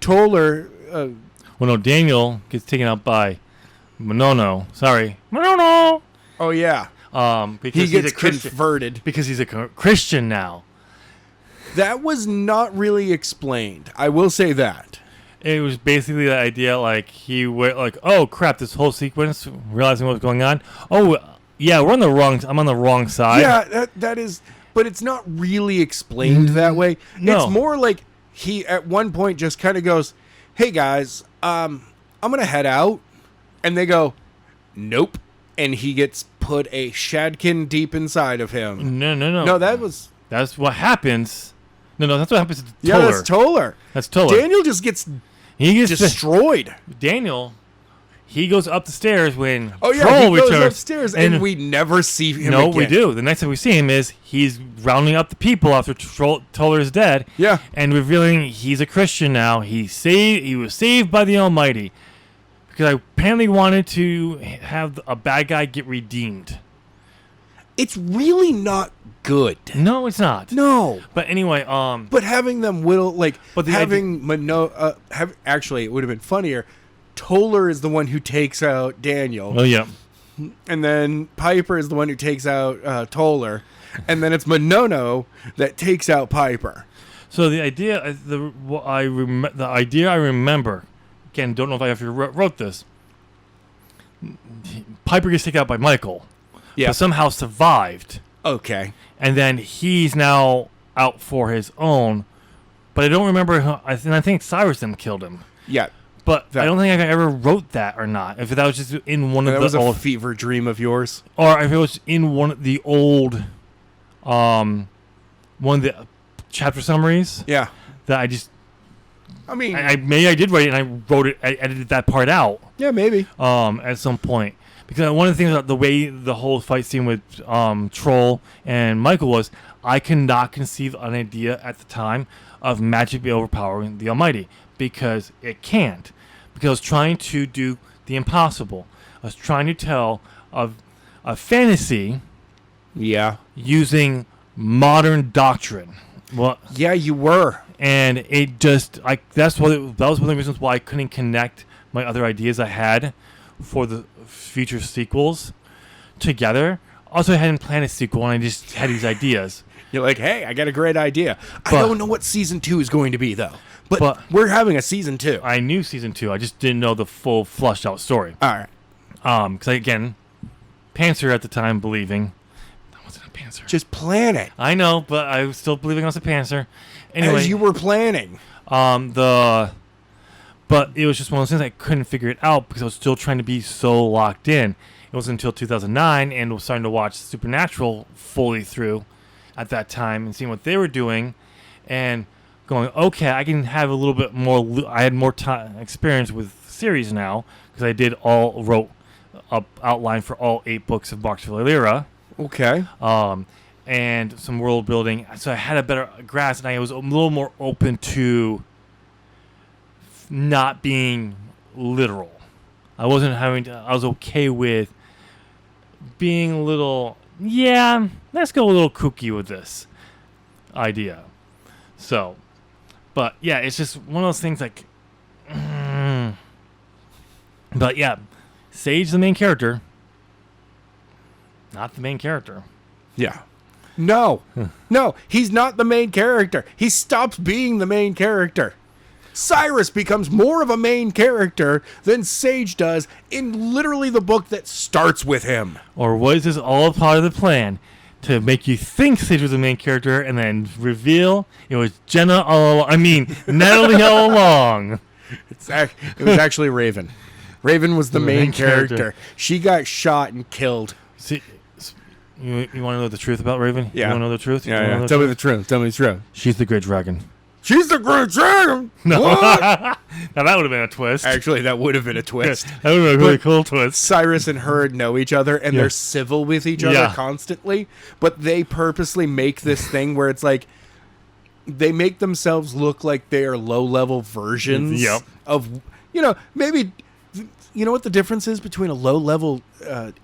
Toller, Well, no, Daniel gets taken out by Monono. Sorry, Monono. oh yeah, Because he he's gets a Christian. converted. Because he's a Christian now. That was not really explained. I will say that. It was basically the idea, like he went like, oh crap, this whole sequence, realizing what was going on. Oh yeah, I'm on the wrong side. Yeah, that is, but it's not really explained that way. No. It's more like he at one point just kind of goes, "Hey guys, I'm gonna head out," and they go, "Nope," and he gets put a shadkin deep inside of him. No. No, That's what happens. No, that's what happens to Toller. yeah, that's Toller. That's Toller. Daniel just gets He gets destroyed. Daniel. He goes up the stairs when Oh yeah, Troll he goes returns, upstairs, and we never see him. No, again. we do. The next time we see him is he's rounding up the people after Toller is dead. Yeah. And revealing he's a Christian now. He was saved by the Almighty because I apparently wanted to have a bad guy get redeemed. It's really not good. No, it's not. No. But anyway, But having them whittle, like, But the having actually, it would have been funnier. Toller is the one who takes out Daniel, oh yeah, and then Piper is the one who takes out Toller, and then it's Monono that takes out Piper. So the idea, the idea I remember, again, don't know if I actually wrote this. Piper gets taken out by Michael, but somehow survived, Okay. and then he's now out for his own. But I don't remember. I think Cyrus them killed him. Yeah. But I don't think I ever wrote that or not. If that was just in one of That the was a old, fever dream of yours. or if it was in one of the old, one of the chapter summaries Yeah. that I just. I mean, Maybe I did write it and I wrote it. I edited that part out. yeah, maybe. At some point, because one of the things about the way the whole fight scene with Troll and Michael was, I could not conceive an idea at the time of magic be overpowering the Almighty, because it can't. Because I was trying to do the impossible. I was trying to tell of a fantasy Yeah. using modern doctrine. Well, Yeah, you were. and it just that was one of the reasons why I couldn't connect my other ideas I had for the future sequels together. Also, I hadn't planned a sequel, and I just had these ideas. You're like, hey, I got a great idea. I But- don't know what season 2 is going to be, though. But But- we're having a season 2. I knew season 2. I just didn't know the full flushed out story. All right. Because again, Panther at the time believing I wasn't a Panther. Just plan it. I know, but I was still believing I was a Panther. Anyway, As you were planning. but it was just one of those things I couldn't figure it out because I was still trying to be so locked in. It wasn't until 2009 and was starting to watch Supernatural fully through at that time and seeing what they were doing and going, okay, I can have a little bit more. I had more time experience with series now because I wrote a outline for all 8 books of Marx Valera. Okay. And some world building. So I had a better grasp, and I was a little more open to not being literal. I wasn't I was okay with being a little, let's go a little kooky with this idea. So, but yeah, it's just one of those things like, but yeah, Sage, the main character, not the main character. Yeah. No. No, he's not the main character. He stops being the main character. Cyrus becomes more of a main character than Sage does in literally the book that starts with him. Or was this all part of the plan to make you think Sage was the main character and then reveal it was Natalie all along? It was actually Raven. Raven was the main character. She got shot and killed. You want to know the truth about Raven? Yeah. You want to know the truth? You Yeah, wanna yeah. know the Tell me truth? the truth. Tell me the truth. She's the Great Dragon. She's the Great Dragon. No. What? Now that would have been a twist. Actually, that would have been a twist. That would have been a really cool twist. Cyrus and her know each other, and Yeah. they're civil with each other Yeah. constantly, but they purposely make this thing where it's like they make themselves look like they are low-level versions Yep. of, maybe, you know what the difference is between a low-level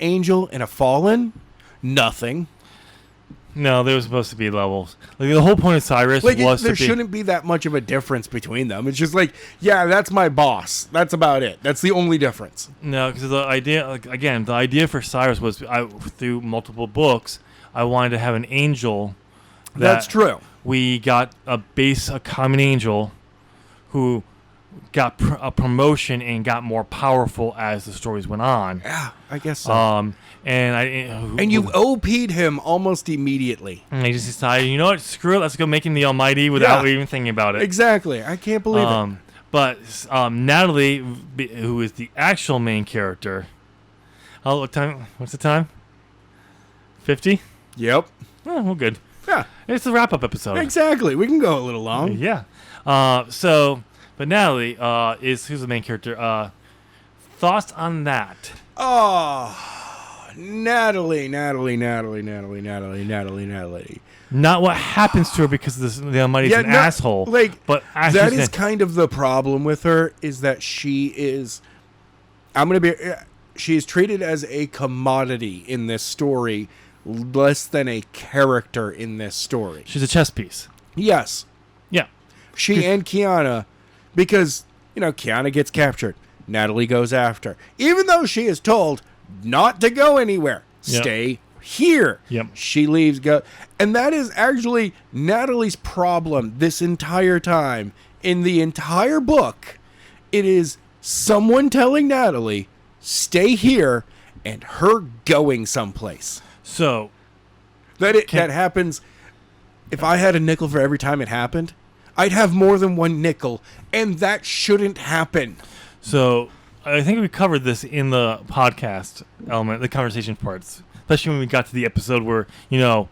angel and a fallen? Nothing. No, there was supposed to be levels. Like the whole point of Cyrus Like, was there to be. shouldn't be that much of a difference between them. It's just like, yeah, that's my boss. That's about it. That's the only difference. No, because the idea, the idea for Cyrus was, through multiple books, I wanted to have an angel. That's true. We got a common angel, who got a promotion and got more powerful as the stories went on. Yeah, I guess so. And you OP'd him almost immediately. And they just decided, you know what, screw it, let's go make him the Almighty without even thinking about it. Exactly. I can't believe it. But Natalie, who is the actual main character, what's the time? 50? Yep. Oh, well, good. Yeah, It's the wrap-up episode. exactly. We can go a little long. Yeah. But Natalie who's the main character. Thoughts on that? Oh, Natalie. Not what happens to her because the Almighty's an asshole. Like, but that is kind of the problem with her, is that she is... She is treated as a commodity in this story, less than a character in this story. she's a chess piece. Yes. Yeah. She and Kiana, because, Kiana gets captured. Natalie goes after. Even though she is told not to go anywhere. Yep. Stay here. Yep. She leaves, and that is actually Natalie's problem this entire time. In the entire book, it is someone telling Natalie, stay here, and her going someplace. So That happens. If I had a nickel for every time it happened, I'd have more than one nickel, and that shouldn't happen. So I think we covered this in the podcast element, the conversation parts, especially when we got to the episode where, the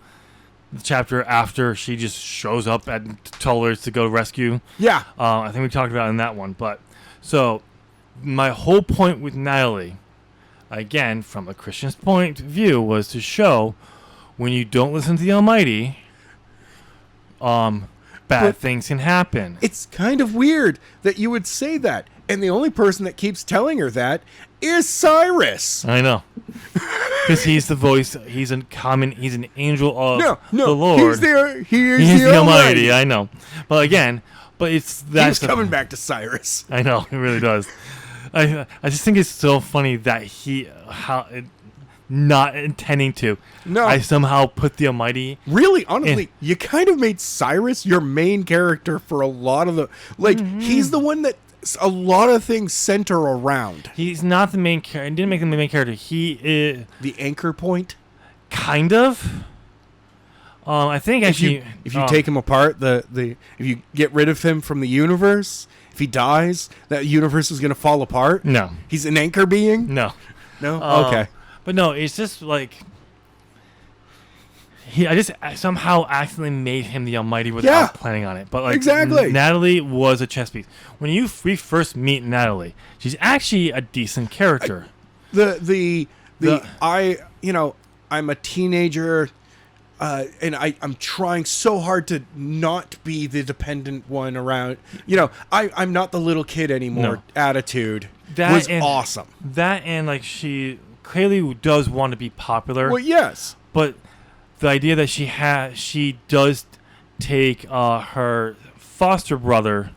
chapter after she just shows up and tells her to go rescue. Yeah. I think we talked about it in that one. But so my whole point with Natalie, again, from a Christian's point of view, was to show when you don't listen to the Almighty, bad things can happen. It's kind of weird that you would say that. And the only person that keeps telling her that is Cyrus. I know. Because he's the voice. He's an angel of the Lord. He's He's the Almighty. I know. But it's that. He's coming back to Cyrus. I know. He really does. I just think it's so funny that not intending to. No. I somehow put the Almighty. Really, honestly, you kind of made Cyrus your main character for a lot of the... he's the one that a lot of things center around. He's not the main character. I didn't make him the main character. He is... The anchor point? Kind of. I think actually... If you take him apart, if you get rid of him from the universe, if he dies, that universe is going to fall apart? No. He's an anchor being? No. No? Okay. But no, it's just like... I just somehow accidentally made him the Almighty without planning on it. But exactly. Natalie was a chess piece. When we first meet Natalie, she's actually a decent character. I'm a teenager, and I'm trying so hard to not be the dependent one around. I'm not the little kid anymore. No. Attitude was awesome. That and she clearly does want to be popular. Well, yes, but the idea that she does take her foster brother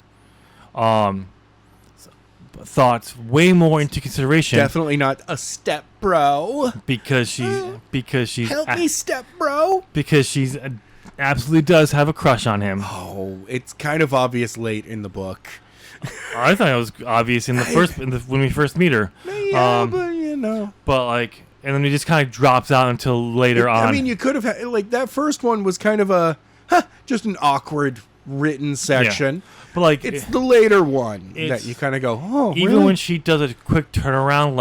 thoughts way more into consideration. Definitely not a step bro. Because she's help me, step bro. Because she's absolutely does have a crush on him. Oh, it's kind of obvious late in the book. I thought it was obvious when we first meet her. Yeah, but and then it just kind of drops out until later on. I mean, you could have had that first one was kind of just an awkward written section. Yeah. But it's the later one that you kind of go, oh, even really? when she does a quick turnaround,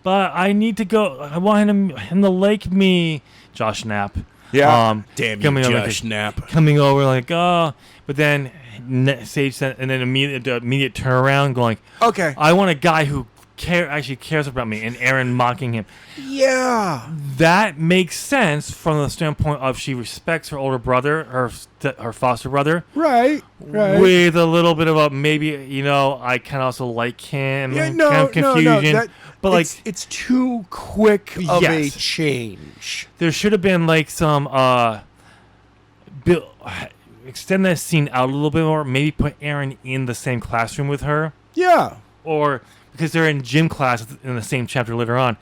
but I need to go. I want him to like me. Josh Knapp. Yeah. Damn you, coming over, Josh Knapp. Coming over like, oh, but then Sage sent, and then immediate turnaround, going, Okay. I want a guy who actually cares about me, and Aaron mocking him. Yeah. That makes sense from the standpoint of she respects her older brother, her foster brother, Right. with a little bit of a maybe, I kind of also like him. Yeah, kind of confusion. No. But it's too quick of a Yes. change. there should have been like some extend that scene out a little bit more. Maybe put Aaron in the same classroom with her, Yeah. or because they're in gym class in the same chapter later on.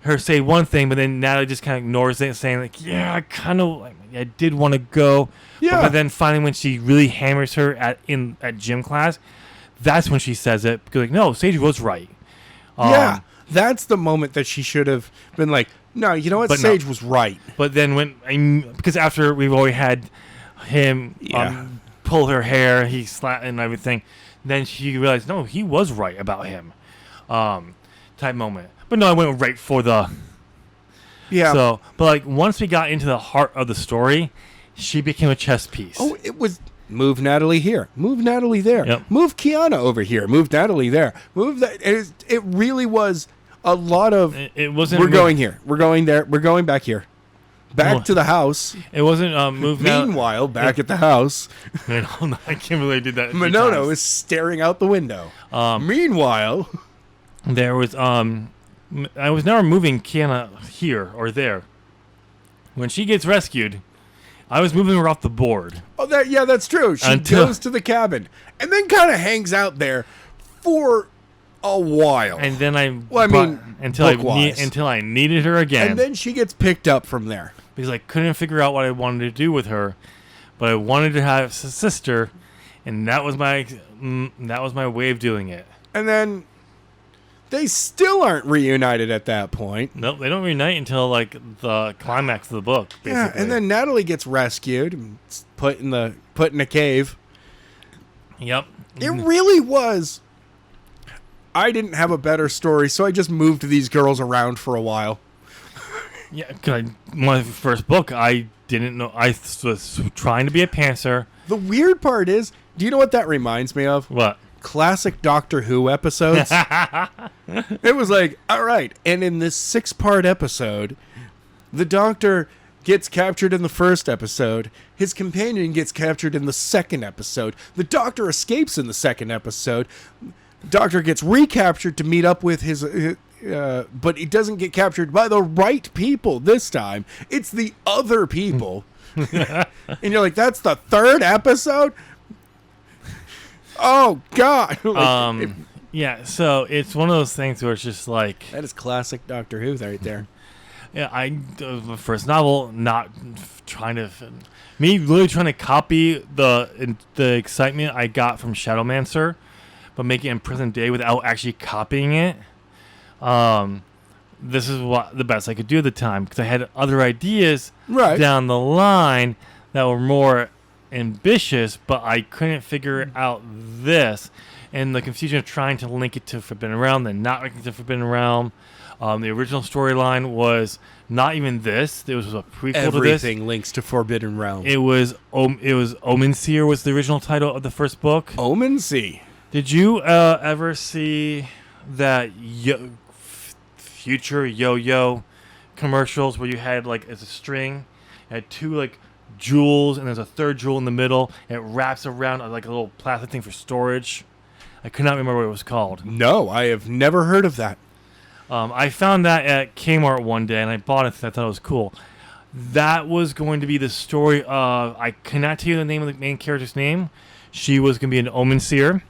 Her say one thing, but then Natalie just kind of ignores it, saying like, "Yeah, I did want to go." Yeah. But then finally, when she really hammers her at gym class, that's when she says it. Because like, no, Sage was right. Yeah. That's the moment that she should have been like, no, you know what? But no. Sage was right. But then because after we've already had him pull her hair, he slapped and everything, then she realized, no, he was right about him. Type moment. But no, I went right for the. Yeah. So, but like once we got into the heart of the story, she became a chess piece. Oh, it was move Natalie here, move Natalie there, Yep. move Kiana over here, move Natalie there, move that. It really was a lot of. It wasn't. We're going here. We're going there. We're going back here. Back Well, to the house. It wasn't move. Meanwhile, back at the house, I can't believe I did that. Monono is staring out the window. Meanwhile, There was I was never moving Kiana here or there. When she gets rescued, I was moving her off the board. oh, that's true. She goes to the cabin and then kind of hangs out there for a while. And then book-wise. until I needed her again. And then she gets picked up from there. Because I couldn't figure out what I wanted to do with her, but I wanted to have a sister, and that was my way of doing it. And then they still aren't reunited at that point. Nope, they don't reunite until like the climax of the book. Basically. Yeah, and then Natalie gets rescued and put in a cave. Yep, It really was. I didn't have a better story, so I just moved these girls around for a while. yeah. My first book, I didn't know. I was trying to be a pantser. The weird part is, do you know what that reminds me of? What? Classic Doctor Who episodes. It was like, all right, and in this 6-part episode, the Doctor gets captured in the first episode. His companion gets captured in the second episode. The Doctor escapes in the second episode. Doctor gets recaptured to meet up with his, but he doesn't get captured by the right people this time. It's the other people. And you're like, that's the third episode? Oh, God. Yeah, so it's one of those things where it's just like... That is classic Doctor Who right there. Yeah, the first novel, not trying to... Me really trying to copy the excitement I got from Shadowmancer, but make it in present day without actually copying it. This is what the best I could do at the time, because I had other ideas down the line that were more ambitious, but I couldn't figure out this. And the confusion of trying to link it to Forbidden Realm, then not linking it to Forbidden Realm. The original storyline was not even this. It was a prequel to this. Everything links to Forbidden Realm. It was Omenseer was the original title of the first book. Omenseer. Did you ever see that future yo-yo commercials where you had like as a string, you had two like jewels and there's a third jewel in the middle and it wraps around like a little plastic thing for storage? I could not remember what it was called. No, I have never heard of that. I found that at Kmart one day and I bought it because I thought it was cool. That was going to be the story of, I cannot tell you the name of the main character's name. She was going to be an Omenseer.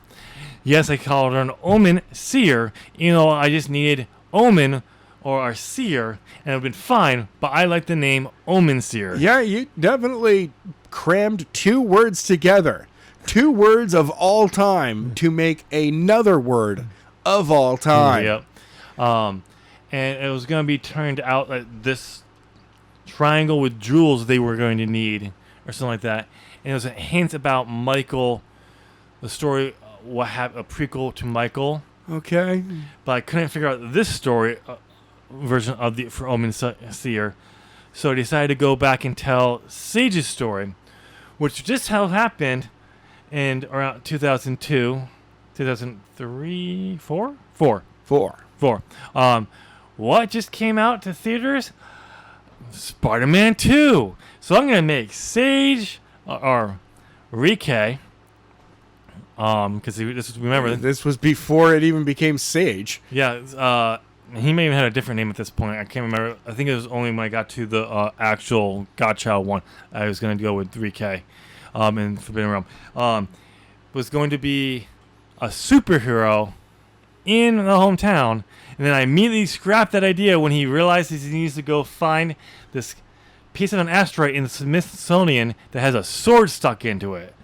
Yes, I called her an Omen Seer. I just needed Omen or a Seer, and it would have been fine, but I like the name Omenseer. Yeah, you definitely crammed 2 words together. 2 words of all time to make another word of all time. Yep. And it was going to be turned out that this triangle with jewels they were going to need, or something like that. And it was a hint about Michael, the story, a prequel to Michael, Okay. but I couldn't figure out this story version of the for Omen Seer, so I decided to go back and tell Sage's story, which just how happened in around 2002, 2003, four. 4. What just came out to theaters? Spider-Man 2. So I'm gonna make Sage or Rike, because remember This was before it even became Sage. yeah, he may have had a different name at this point. I can't remember. I think it was only when I got to the actual Godchild one I was gonna go with Rike, in Forbidden Realm. Was going to be a superhero in the hometown, and then I immediately scrapped that idea when he realizes he needs to go find this piece of an asteroid in the Smithsonian that has a sword stuck into it.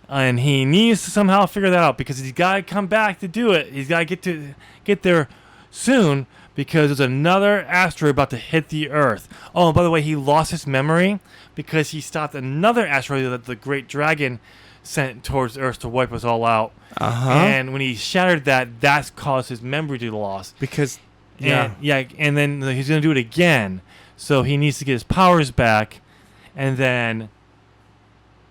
And he needs to somehow figure that out because he's got to come back to do it. He's got to get there soon because there's another asteroid about to hit the Earth. Oh, and by the way, he lost his memory because he stopped another asteroid that the Great Dragon sent towards Earth to wipe us all out. And when he shattered that, that's caused his memory to be lost. Because, and then he's going to do it again. So he needs to get his powers back, and then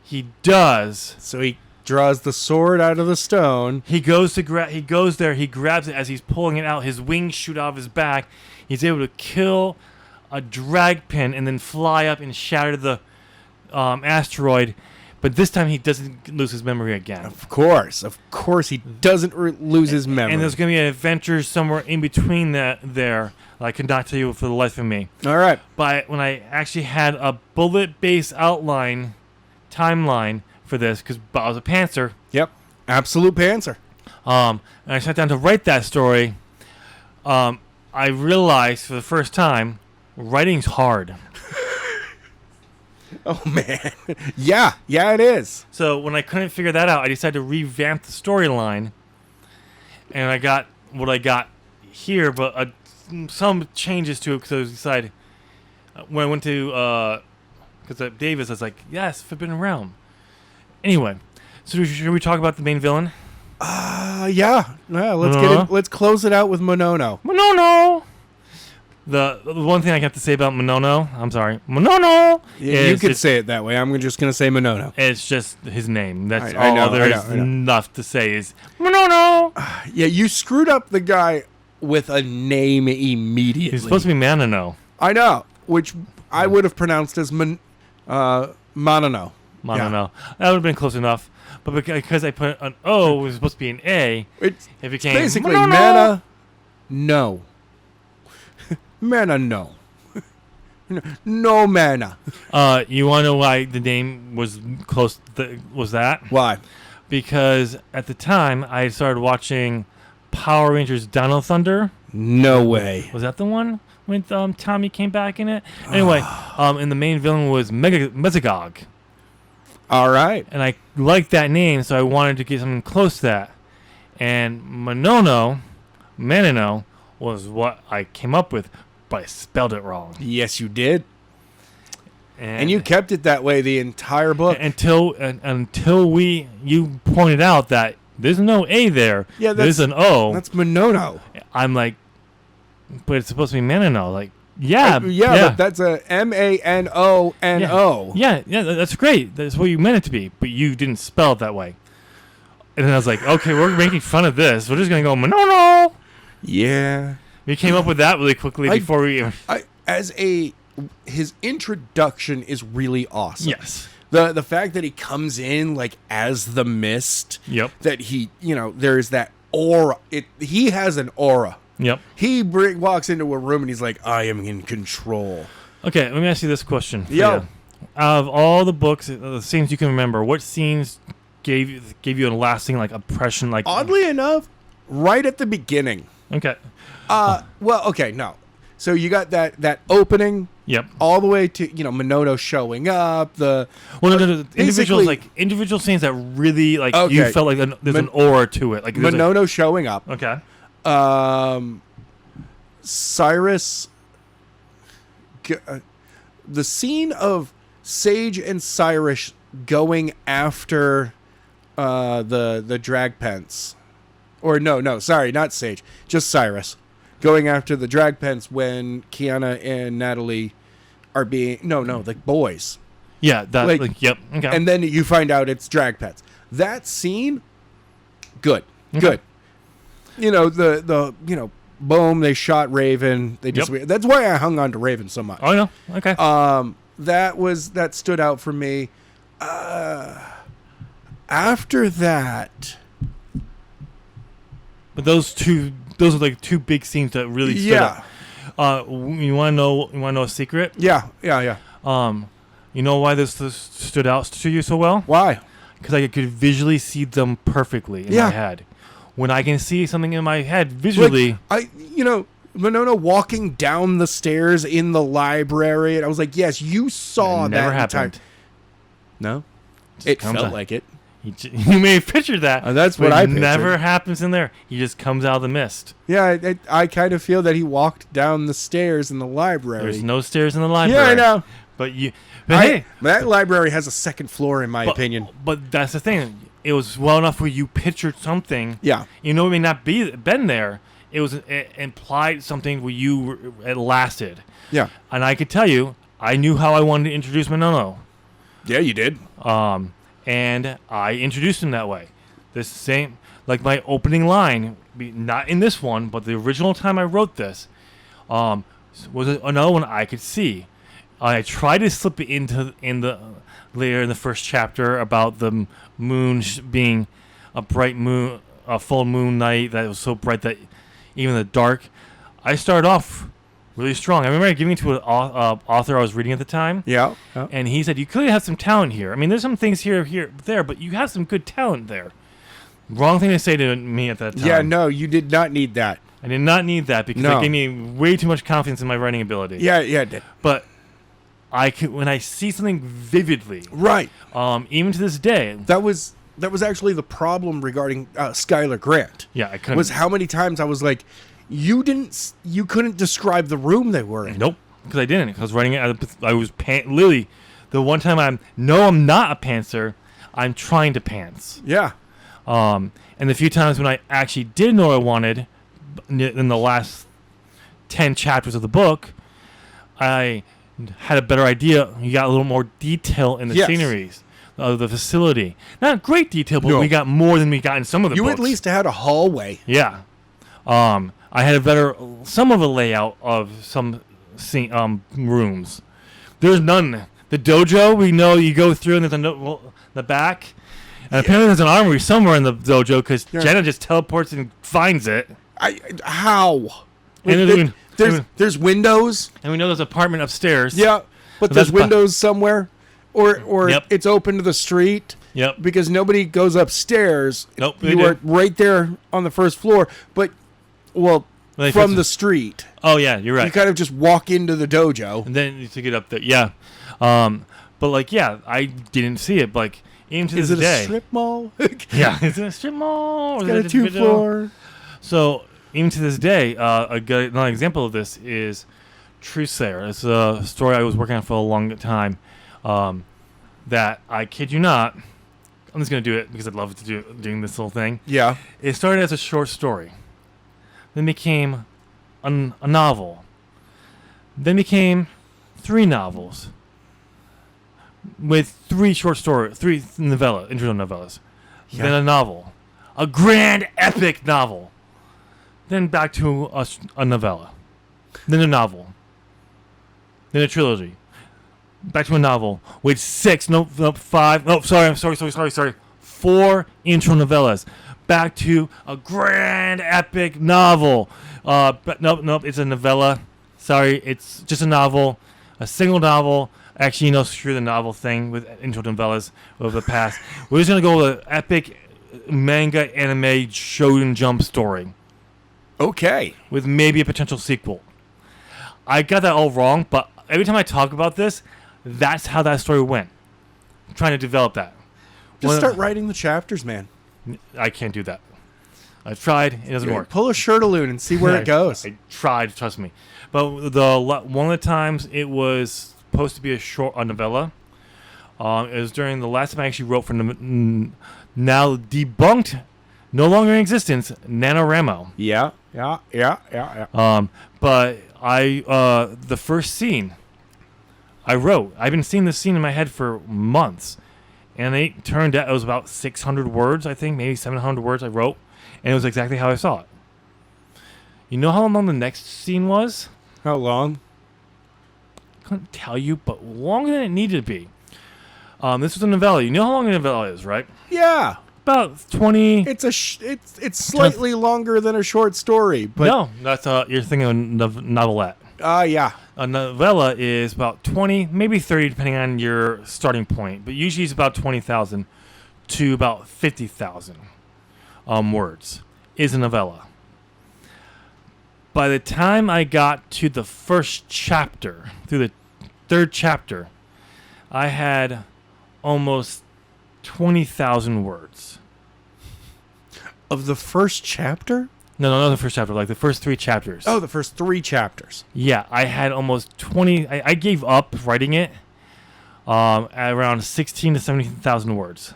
he does. So he draws the sword out of the stone. He goes there, he grabs it as he's pulling it out. His wings shoot out of his back. He's able to kill a drag pin and then fly up and shatter the asteroid. But this time he doesn't lose his memory again. Of course he doesn't lose his memory. And there's going to be an adventure somewhere in between there. I could not tell you for the life of me. All right. But when I actually had a bullet-based timeline for this, because I was a pantser. Yep. Absolute pantser. And I sat down to write that story. I realized for the first time, writing's hard. Oh, man. Yeah, it is. So when I couldn't figure that out, I decided to revamp the storyline. And I got what I got here, but some changes to it because I decided when I went to because Davis, I was like, yes, Forbidden Realm. Anyway, so should we talk about the main villain? Yeah. Let's get it. Let's close it out with Monono. Monono. The one thing I have to say about Monono, I'm sorry, Monono. You could say it that way. I'm just gonna say Monono. It's just his name. That's I know, all there is enough to say is Monono. Yeah, you screwed up the guy with a name immediately. He's supposed to be Manano. I know, which I would have pronounced as Monono. Monono. Yeah. That would have been close enough. But because I put an O, it was supposed to be an A. It became basically Monono. Mana. No. Mana, no. No mana. You want to know why the name was close? Was that? Why? Because at the time I started watching Power Rangers Dino Thunder. No way. Was that the one when Tommy came back in it? Anyway, and the main villain was Mesogog. All right. And I liked that name, so I wanted to get something close to that. And Manano was what I came up with, but I spelled it wrong. Yes, you did. And you kept it that way the entire book until you pointed out that there's no A there. Yeah, there's an O. That's Monono. I'm like, but it's supposed to be Manano. Like, yeah. But that's a Manono. Yeah, that's great. That's what you meant it to be, but you didn't spell it that way. And then I was like, okay, we're making fun of this. We're just gonna go Monono. Yeah. We came up with that really quickly before we. His introduction is really awesome. Yes. The fact that he comes in like as the Mist. Yep. That he, there's that aura. He has an aura. Yep. He walks into a room and he's like, I am in control. Okay, let me ask you this question. Yo. You. Out of all the books, the scenes you can remember, what scenes gave you a lasting impression? Oddly enough, right at the beginning. Okay. No. So you got that opening. Yep. All the way to Monono showing up. Individual scenes that really you felt like there's an aura to it. Monono showing up. Okay. Cyrus. The scene of Sage and Cyrus going after the drag pence. Or no, sorry, not Sage. Just Cyrus. Going after the drag pens when Kiana and Natalie are being... No, the boys. Yeah, that, yep. Okay. And then you find out it's drag pets. That scene, good. Okay. Good. You know, boom, they shot Raven. They just... Yep. That's why I hung on to Raven so much. Oh, no. Okay. That stood out for me. After that... But those are like two big scenes that really stood out. You want to know a secret? Yeah. You know why this stood out to you so well? Why? Because I could visually see them perfectly in my head. When I can see something in my head visually, Winona walking down the stairs in the library, and I was like, yes, you saw that. Never happened. No, it felt like it. You may have pictured that. That's what I pictured. It never happens in there. He just comes out of the mist. Yeah, I kind of feel that he walked down the stairs in the library. There's no stairs in the library. Yeah, I know. But hey, that library has a second floor, in my opinion. But that's the thing. It was well enough where you pictured something. Yeah. It may not been there. It implied something where it lasted. Yeah. And I could tell you, I knew how I wanted to introduce Manono. Yeah, you did. And I introduced him that way. The same, like my opening line, not in this one, but the original time I wrote this, was another one I could see. I tried to slip it later in the first chapter about the moon being a bright moon, a full moon night that was so bright that even in the dark. I started off really strong. I remember giving it to an author I was reading at the time. Yeah. And he said, you clearly have some talent here. I mean, there's some things here, there, but you have some good talent there. Wrong thing to say to me at that time. Yeah, no, you did not need that. I did not need that because it gave me way too much confidence in my writing ability. Yeah, it did. But when I see something vividly, right? Even to this day, that was actually the problem regarding Skylar Grant. Yeah, I couldn't. Was how many times I was like, you couldn't describe the room they were in. Nope, because I didn't. Because writing it, I was literally the one time I'm not a pantser. I'm trying to pants. Yeah. And the few times when I actually did know what I wanted, in the last 10 chapters of the book, I had a better idea. You got a little more detail in the sceneries of the facility. Not great detail, but we got more than we got in some of the books. You at least had a hallway. Yeah. I had some of a layout of some rooms. There's none. The dojo, we know you go through and there's the back. And apparently there's an armory somewhere in the dojo because Jenna just teleports and finds it. How? And there's windows. And we know there's an apartment upstairs. Yeah, but there's windows somewhere. Or it's open to the street. Yep. Because nobody goes upstairs. Nope. You were right there on the first floor. But, from the street. Oh, yeah, you're right. You kind of just walk into the dojo. And then to get up there. Yeah. But, I didn't see it. But, even to this day. Is it a strip mall? Yeah. Is it a strip mall? It's got a 2-floor. So, even to this day, another example of this is True Slayer. It's a story I was working on for a long time. That I kid you not, I'm just going to do it because I'd love to doing this little thing. Yeah. It started as a short story. Then became a novel. Then became 3 novels. With 3 short stories, 3 intro novellas. Yeah. Then a novel. A grand epic novel. Then back to a novella. Then a novel. Then a trilogy. Back to a novel with 5. No, sorry. 4 intro novellas. Back to a grand epic novel. But nope, it's a novella. Sorry, it's just a novel. A single novel. Actually, screw the novel thing with intro novellas over the past. We're just going to go with an epic manga, anime, shonen jump story. Okay. With maybe a potential sequel. I got that all wrong, but every time I talk about this, that's how that story went. I'm trying to develop that. Just start writing the chapters, man. I can't do that. I've tried. It doesn't work. Pull a shirtaloon and see where it goes. I tried, trust me. But one of the times it was supposed to be a novella. It was during the last time I actually wrote for now debunked no longer in existence, NaNoWriMo. Yeah. But the first scene I wrote. I've been seeing this scene in my head for months. And it turned out it was about 600 words, I think, maybe 700 words I wrote. And it was exactly how I saw it. You know how long the next scene was? How long? Couldn't tell you, but longer than it needed to be. This was a novella. You know how long a novella is, right? Yeah. About 20. It's slightly longer than a short story, but No, that's you're thinking of a novelette. yeah. A novella is about 20, maybe 30, depending on your starting point. But usually it's about 20,000 to about 50,000 words is a novella. By the time I got to the first chapter, through the third chapter, I had almost 20,000 words. Of the first chapter? No, not the first chapter, like the first 3 chapters. Oh, the first 3 chapters. Yeah, I had almost 20. I gave up writing it at around 16 to 17,000 words.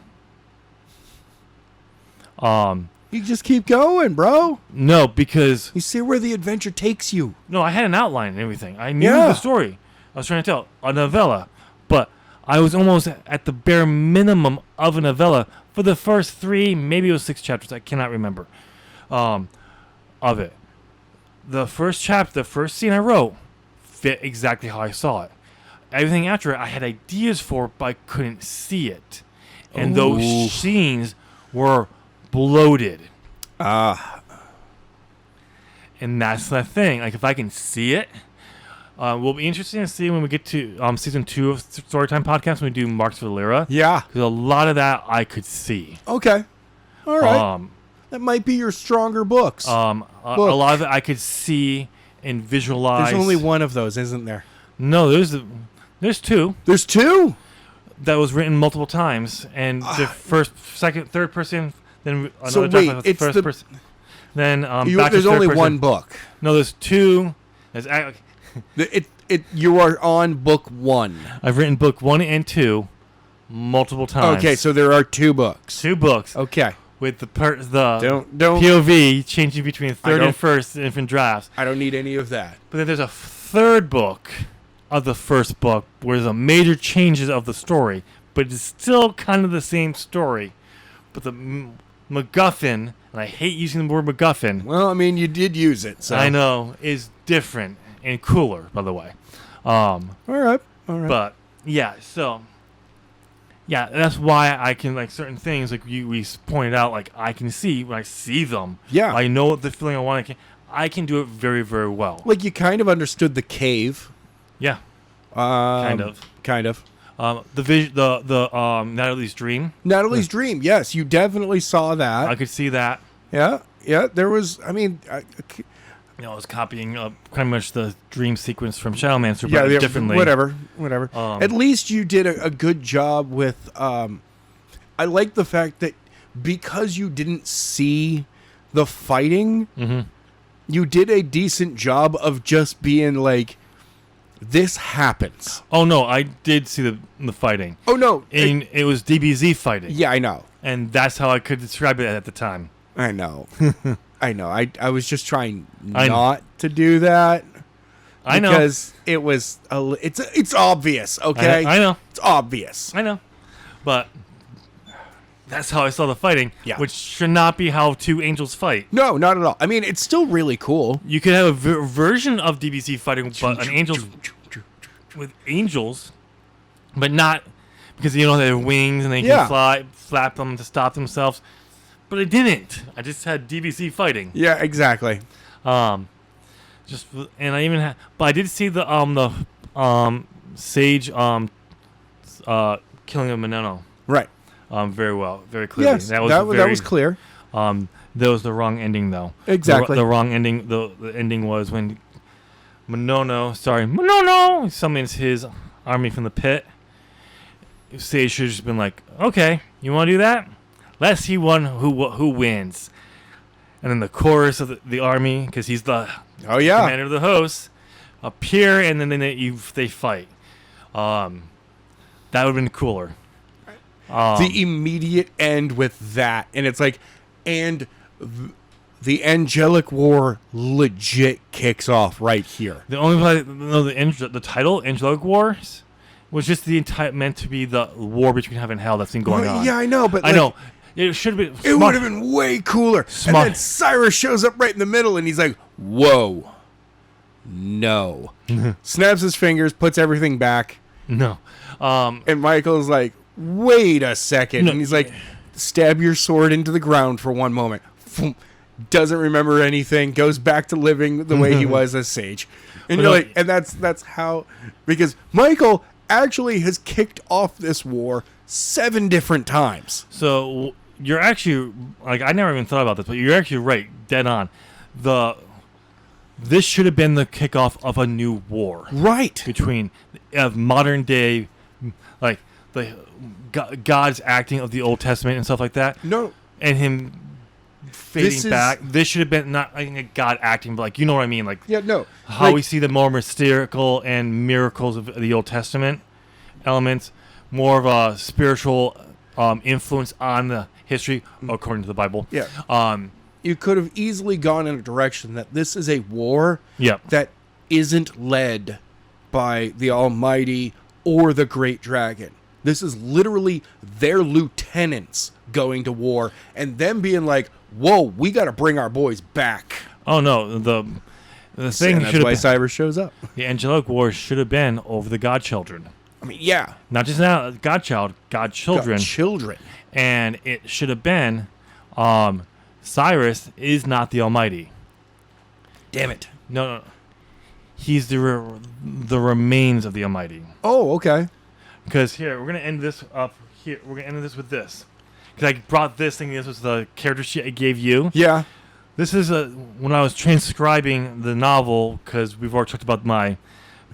You just keep going, bro. No, because You see where the adventure takes you. no, I had an outline and everything. I knew Yeah. the story. I was trying to tell a novella, but I was almost at the bare minimum of a novella for the first 3, maybe it was 6 chapters. I cannot remember of it. The first chapter, the first scene I wrote, fit exactly how I saw it. Everything after it, I had ideas for, but I couldn't see it, and those Ooh. scenes were bloated. And that's the thing. Like, if I can see it, will be interesting to see when we get to season 2 of Storytime Podcast when we do Marks Valera. Yeah. Because a lot of that I could see. Okay. All right. That might be your stronger books. A lot of it I could see and visualize. There's only one of those, isn't there? No, there's 2 There's 2? that was written multiple times, and the first, second, third person, then another So draft wait, with the it's first the- person. Then back There's to third only person. one book. No, there's 2. You are on book 1. I've written book 1 and 2 multiple times. Okay, so there are 2 books. 2 books Okay. with the Don't POV changing between third don't- and first in different drafts. I don't need any of that. But then there's a third book of the first book where there's a major changes of the story, but it's still kind of the same story. But the MacGuffin, and I hate using the word MacGuffin, Well, I mean, you did use it, so I know, is different and cooler, by the way. All right. But yeah, so yeah, that's why I can, like, certain things, like we pointed out, like, I can see when I see them. Yeah. I know what the feeling I want. I can do it very, very well. Like, you kind of understood the cave. Yeah, kind of. Kind of. The Natalie's dream. Natalie's dream. Yes, you definitely saw that. I could see that. Yeah. There was. I mean, I was copying kind of much the dream sequence from Shadowmancer, but differently. Whatever. At least you did a good job with. I like the fact that because you didn't see the fighting, you did a decent job of just being like, this happens. Oh no, I did see the fighting. Oh no, And it was DBZ fighting. yeah, I know. And that's how I could describe it at the time. I know. I was just trying not to do that. I know. Because it was it's obvious, okay? I know. It's obvious. I know. But that's how I saw the fighting, Yeah. which should not be how 2 angels fight. No, not at all. I mean, it's still really cool. You could have a version of DBZ fighting, but an angels with angels, but not because they have wings and they can flap them to stop themselves. But I didn't. I just had DBZ fighting. Yeah, exactly. Just and I even but I did see the sage killing of Meneno. Right. Very well, very clearly. Yes, that was clear. That was the wrong ending, though. Exactly. The wrong ending. The ending was when Monono summons his army from the pit. Sage should have just been like, okay, you want to do that? Let's see who wins. And then the chorus of the army, because he's the commander of the host, appear, and then they fight. That would have been cooler. The immediate end with that, and it's like, And the Angelic War legit kicks off right here. The only place the title Angelic Wars was just meant to be the war between heaven and hell that's been going on. Yeah, I know, but I know it should have been. It would have been way cooler. And then Cyrus shows up right in the middle, and he's like, "Whoa, no!" Snaps his fingers, puts everything back. No, and Michael's like, "Wait a second. No. And he's like, "Stab your sword into the ground for one moment." Doesn't remember anything. Goes back to living the way he was as Sage. And you're like, and that's how, because Michael actually has kicked off this war 7 different times. So you're actually, like, I never even thought about this, but you're actually right, dead on. This should have been the kickoff of a new war. Right. Between modern day, like, the God's acting of the Old Testament and stuff like that. No. And him fading back. This should have been not like a God acting, but like, you know what I mean? Like, yeah, no. How like, we see the more mystical and miracles of the Old Testament elements, more of a spiritual influence on the history, according to the Bible. Yeah. You could have easily gone in a direction that this is a war Yep. that isn't led by the Almighty or the Great Dragon. This is literally their lieutenants going to war and them being like, "Whoa, we got to bring our boys back." Oh no, the thing that's why Cyrus shows up. The Angelic Wars should have been over the Godchildren. I mean, yeah, not just now Godchild, Godchildren. Godchildren, and it should have been Cyrus is not the Almighty. Damn it! No. He's the remains of the Almighty. Oh, okay. Because here, we're going to end this up here. We're going to end this with this. Because I brought this thing. This was the character sheet I gave you. Yeah. This is when I was transcribing the novel, because we've already talked about my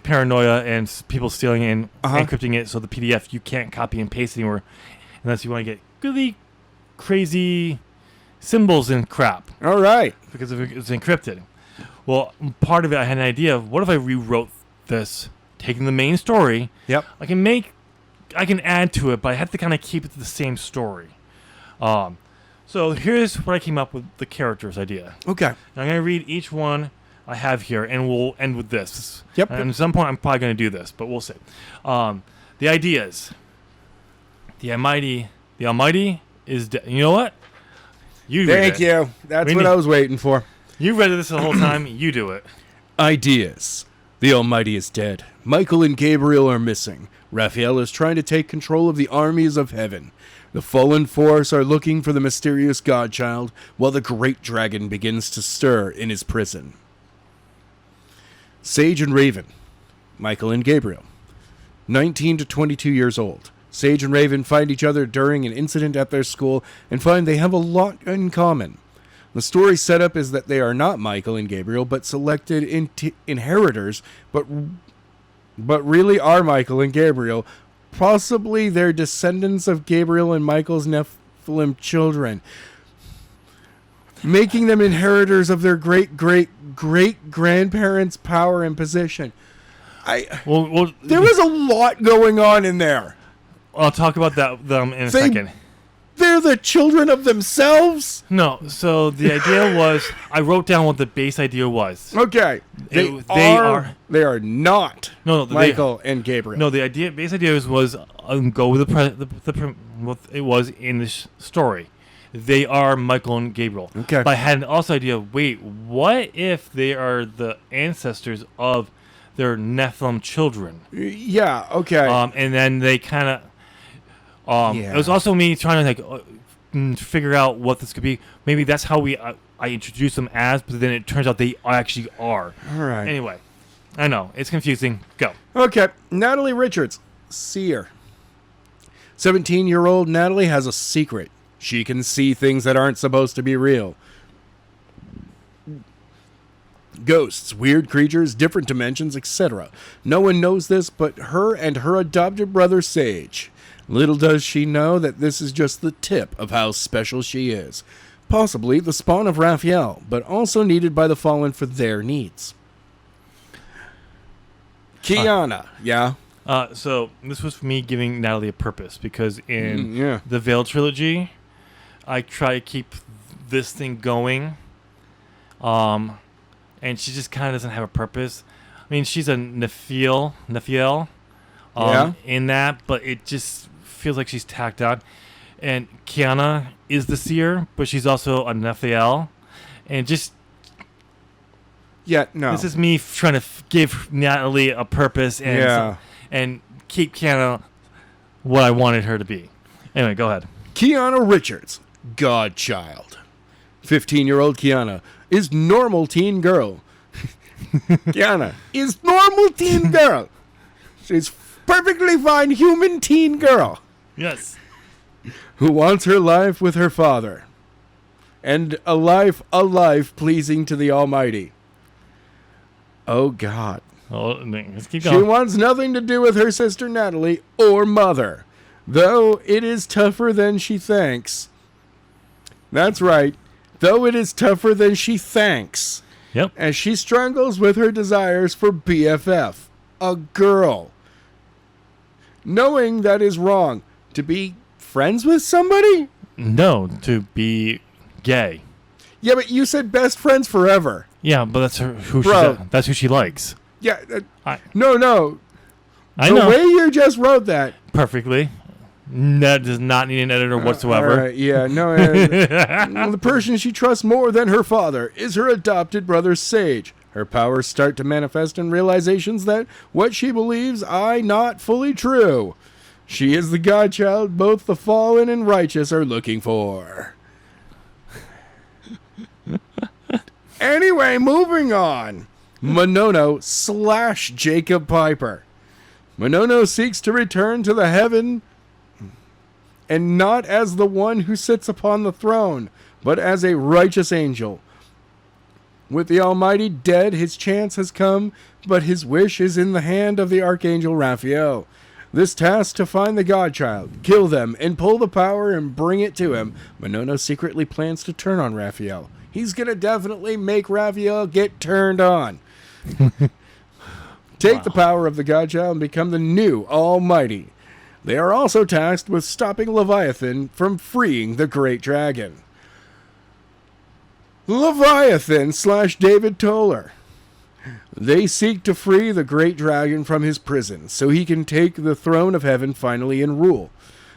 paranoia and people stealing it and encrypting it, so the PDF you can't copy and paste anywhere unless you want to get really crazy symbols and crap. All right. Because it's encrypted. Well, part of it, I had an idea of what if I rewrote this, taking the main story. Yep. I can add to it, but I have to kind of keep it to the same story. So here's what I came up with the characters idea. Okay. Now I'm going to read each one I have here, and we'll end with this. Yep. And at some point, I'm probably going to do this, but we'll see. The ideas. The Almighty is dead. You know what? Thank you. That's what I was waiting for. You read this the whole time. You do it. Ideas. The Almighty is dead. Michael and Gabriel are missing. Raphael is trying to take control of the armies of heaven. The fallen force are looking for the mysterious Godchild, while the great dragon begins to stir in his prison. Sage and Raven. Michael and Gabriel. 19 to 22 years old. Sage and Raven find each other during an incident at their school and find they have a lot in common. The story setup is that they are not Michael and Gabriel, but selected inheritors, but really are Michael and Gabriel. Possibly they're descendants of Gabriel and Michael's Nephilim children, making them inheritors of their great-great-great-grandparents' power and position. There was a lot going on in there. I'll talk about them in a second. They're the children of themselves? No, so the idea was, I wrote down what the base idea was. Okay. They are not Michael and Gabriel. No, the base idea was go with what it was in this story. They are Michael and Gabriel. Okay. But I had an also idea, wait, what if they are the ancestors of their Nephilim children? Yeah, okay. And then they kind of... It was also me trying to figure out what this could be. Maybe that's how I introduced them as, but then it turns out they actually are. All right. Anyway, I know it's confusing. Go. Okay, Natalie Richards, seer. 17-year-old Natalie has a secret. She can see things that aren't supposed to be real. Ghosts, weird creatures, different dimensions, etc. No one knows this but her and her adopted brother Sage. Little does she know that this is just the tip of how special she is. Possibly the spawn of Raphael, but also needed by the Fallen for their needs. Kiana, yeah? So this was for me giving Natalie a purpose, because in the Veil trilogy, I try to keep this thing going. And she just kind of doesn't have a purpose. I mean, she's a Nephiel, in that, but it just feels like she's tacked on. And Kiana is the seer, but she's also a Nephiel. And just... Yeah, no. This is me trying to give Natalie a purpose and keep Kiana what I wanted her to be. Anyway, go ahead. Kiana Richards, Godchild. 15-year-old Kiana is normal teen girl. Kiana is normal teen girl. She's perfectly fine human teen girl. Yes. Who wants her life with her father. And a life pleasing to the Almighty. Oh, God. Oh, let's keep going. She wants nothing to do with her sister Natalie or mother. Though it is tougher than she thinks. That's right. Though it is tougher than she thinks. Yep. As she struggles with her desires for BFF. A girl. Knowing that is wrong. To be friends with somebody? No, to be gay. Yeah, but you said best friends forever. Yeah, but that's that's who she likes. Yeah. I No. The know. way you just wrote that. Perfectly. That does not need an editor whatsoever. All right, yeah, no. The person she trusts more than her father is her adopted brother Sage. Her powers start to manifest in realizations that what she believes are not fully true. She is the godchild both the fallen and righteous are looking for. Anyway, moving on. Monono / Jacob Piper. Monono seeks to return to the heaven and not as the one who sits upon the throne, but as a righteous angel. With the Almighty dead, his chance has come, but his wish is in the hand of the Archangel Raphael. This task to find the Godchild, kill them, and pull the power and bring it to him. Monono secretly plans to turn on Raphael. He's going to definitely make Raphael get turned on. Take the power of the Godchild and become the new Almighty. They are also tasked with stopping Leviathan from freeing the Great Dragon. Leviathan / David Toller. They seek to free the Great Dragon from his prison so he can take the throne of heaven finally and rule.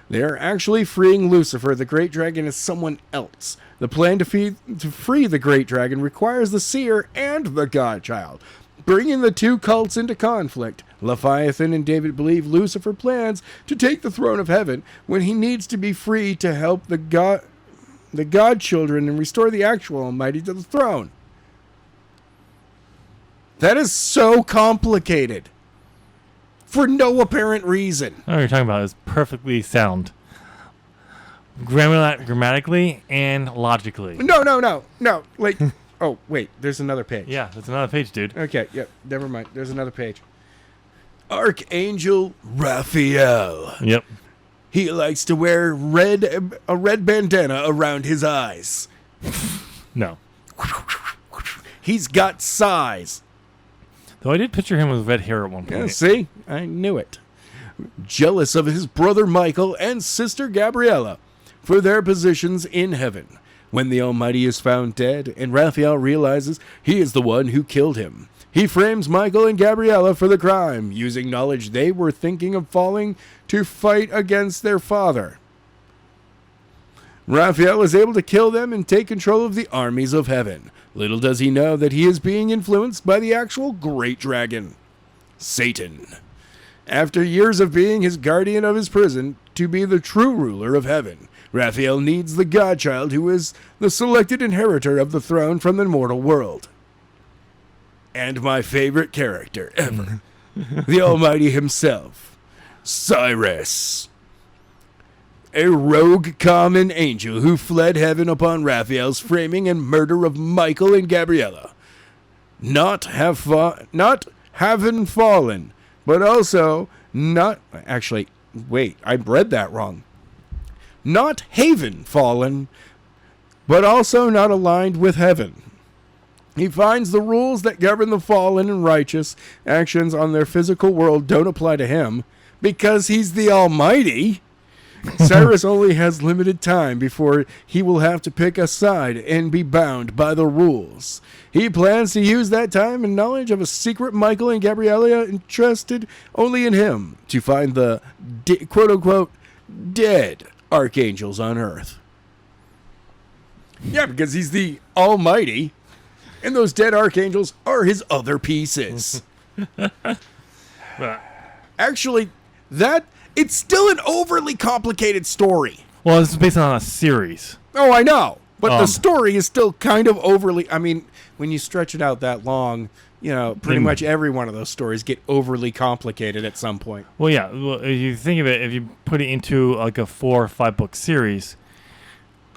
They are actually freeing Lucifer. The Great Dragon is someone else. The plan to free the Great Dragon requires the Seer and the Godchild, bringing the two cults into conflict. Leviathan and David believe Lucifer plans to take the throne of heaven when he needs to be free to help the godchildren and restore the actual Almighty to the throne. That is so complicated. For no apparent reason. What you're talking about is perfectly sound. Grammatically and logically. No. Like, oh, wait, there's another page. Yeah, there's another page, dude. Okay, yep, never mind. There's another page. Archangel Raphael. Yep. He likes to wear a red bandana around his eyes. No. He's got size. Though I did picture him with red hair at one point. Yeah, see? I knew it. Jealous of his brother Michael and sister Gabriella for their positions in heaven. When the Almighty is found dead and Raphael realizes he is the one who killed him, he frames Michael and Gabriella for the crime, using knowledge they were thinking of falling to fight against their father. Raphael is able to kill them and take control of the armies of heaven. Little does he know that he is being influenced by the actual Great Dragon, Satan. After years of being his guardian of his prison, to be the true ruler of heaven, Raphael needs the Godchild who is the selected inheritor of the throne from the mortal world. And my favorite character ever, the Almighty himself, Cyrus. A rogue common angel who fled heaven upon Raphael's framing and murder of Michael and Gabriella. Not having fallen, but also not... Actually, wait, I read that wrong. Not haven fallen, but also not aligned with heaven. He finds the rules that govern the fallen and righteous actions on their physical world don't apply to him because he's the Almighty. Cyrus only has limited time before he will have to pick a side and be bound by the rules. He plans to use that time and knowledge of a secret Michael and Gabriella entrusted only in him to find the quote-unquote dead archangels on Earth. Yeah, because he's the Almighty, and those dead archangels are his other pieces. Actually, it's still an overly complicated story. Well, this is based on a series. Oh, I know. But the story is still kind of overly... I mean, when you stretch it out that long, pretty much every one of those stories get overly complicated at some point. Well, yeah. Well, if you think of it, if you put it into like a 4 or 5 book series,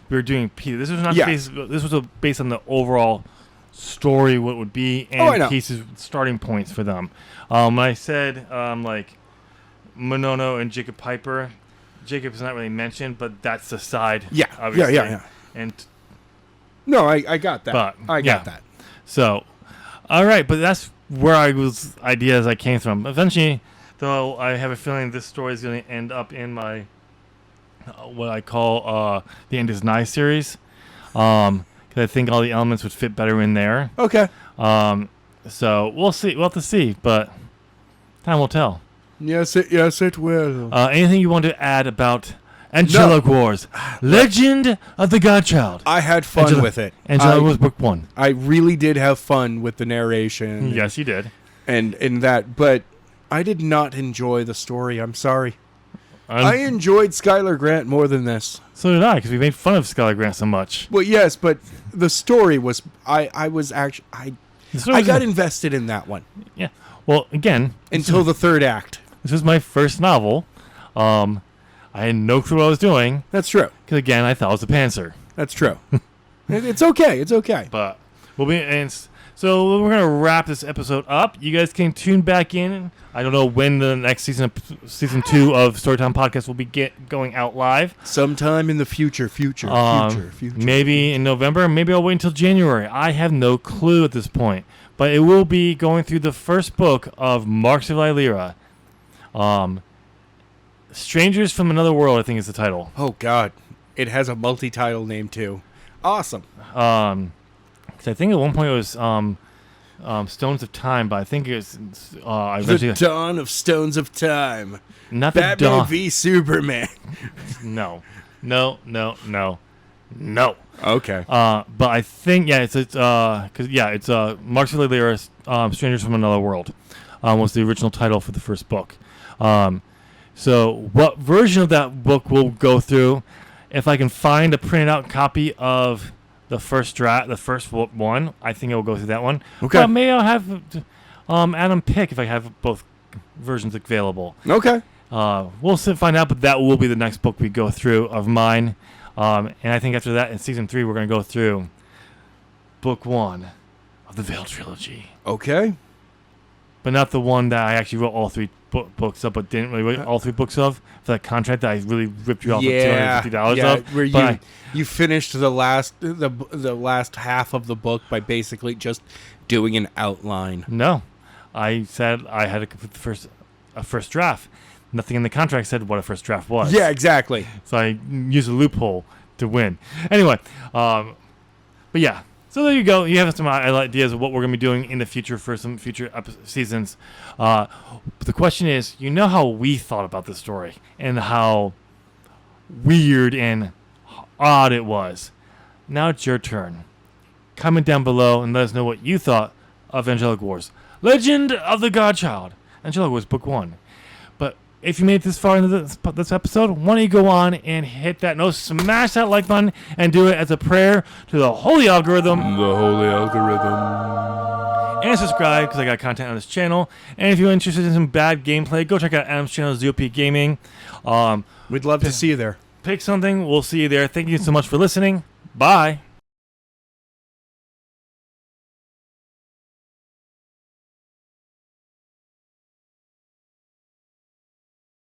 we were doing pieces. This was not this was based on the overall story, what would be, and pieces, starting points for them. When I said like Monono and Jacob Piper, Jacob is not really mentioned, but that's the side. Yeah, obviously. yeah. And no, I got that. But, I got that. So, all right, but that's where ideas I came from. Eventually, though, I have a feeling this story is going to end up in my what I call the End is Nigh series, because I think all the elements would fit better in there. Okay. So we'll see. We'll have to see, but time will tell. Yes, it will. Anything you want to add about Angelic Wars, Legend of the Godchild? I had fun with it. Angelic Wars Book 1. I really did have fun with the narration. Yes, you did. And that, but I did not enjoy the story. I'm sorry. I enjoyed Skylar Grant more than this. So did I, because we made fun of Skylar Grant so much. Well, yes, but the story was... I got invested in that one. Yeah. Well, again... Until the third act. This was my first novel. I had no clue what I was doing. That's true. Because, again, I thought it was a pantser. That's true. It's okay. It's okay. But we'll be... So we're going to wrap this episode up. You guys can tune back in. I don't know when the next season 2 of Storytime Podcast will be going out live. Sometime in the future. Maybe in November. Maybe I'll wait until January. I have no clue at this point. But it will be going through the first book of Marks of Lylira. Strangers from Another World, I think is the title. Oh, God. It has a multi-title name, too. Awesome. Because I think at one point it was Stones of Time, but I think it was... the Dawn of Stones of Time. Not the Batman Dawn. v Superman. No. Okay. But I think, it's Marks of Lylira, Strangers from Another World was the original title for the first book. So what version of that book we'll go through, if I can find a printed out copy of the first one, I think I'll go through that one. Okay. Maybe I'll have Adam pick if I have both versions available. Okay. We'll find out, but that will be the next book we go through of mine. And I think after that, in Season 3, we're going to go through Book 1 of the Veil Trilogy. Okay. But not the one that I actually wrote all 3 books of, but didn't really write all 3 books of, for that contract that I really ripped you off for $250 of. Where you finished the last half of the book by basically just doing an outline. No. I said I had to complete a first draft. Nothing in the contract said what a first draft was. Yeah, exactly. So I used a loophole to win. Anyway, but yeah. So there you go. You have some ideas of what we're going to be doing in the future for some future seasons. But the question is, how we thought about this story and how weird and odd it was. Now it's your turn. Comment down below and let us know what you thought of Angelic Wars. Legend of the Godchild. Angelic Wars Book 1. But if you made it this far into this episode, why don't you go on and hit that smash that like button and do it as a prayer to the holy algorithm. The holy algorithm. And subscribe, because I got content on this channel. And if you're interested in some bad gameplay, go check out Adam's channel, ZOP Gaming. We'd love to see you there. Pick something. We'll see you there. Thank you so much for listening. Bye.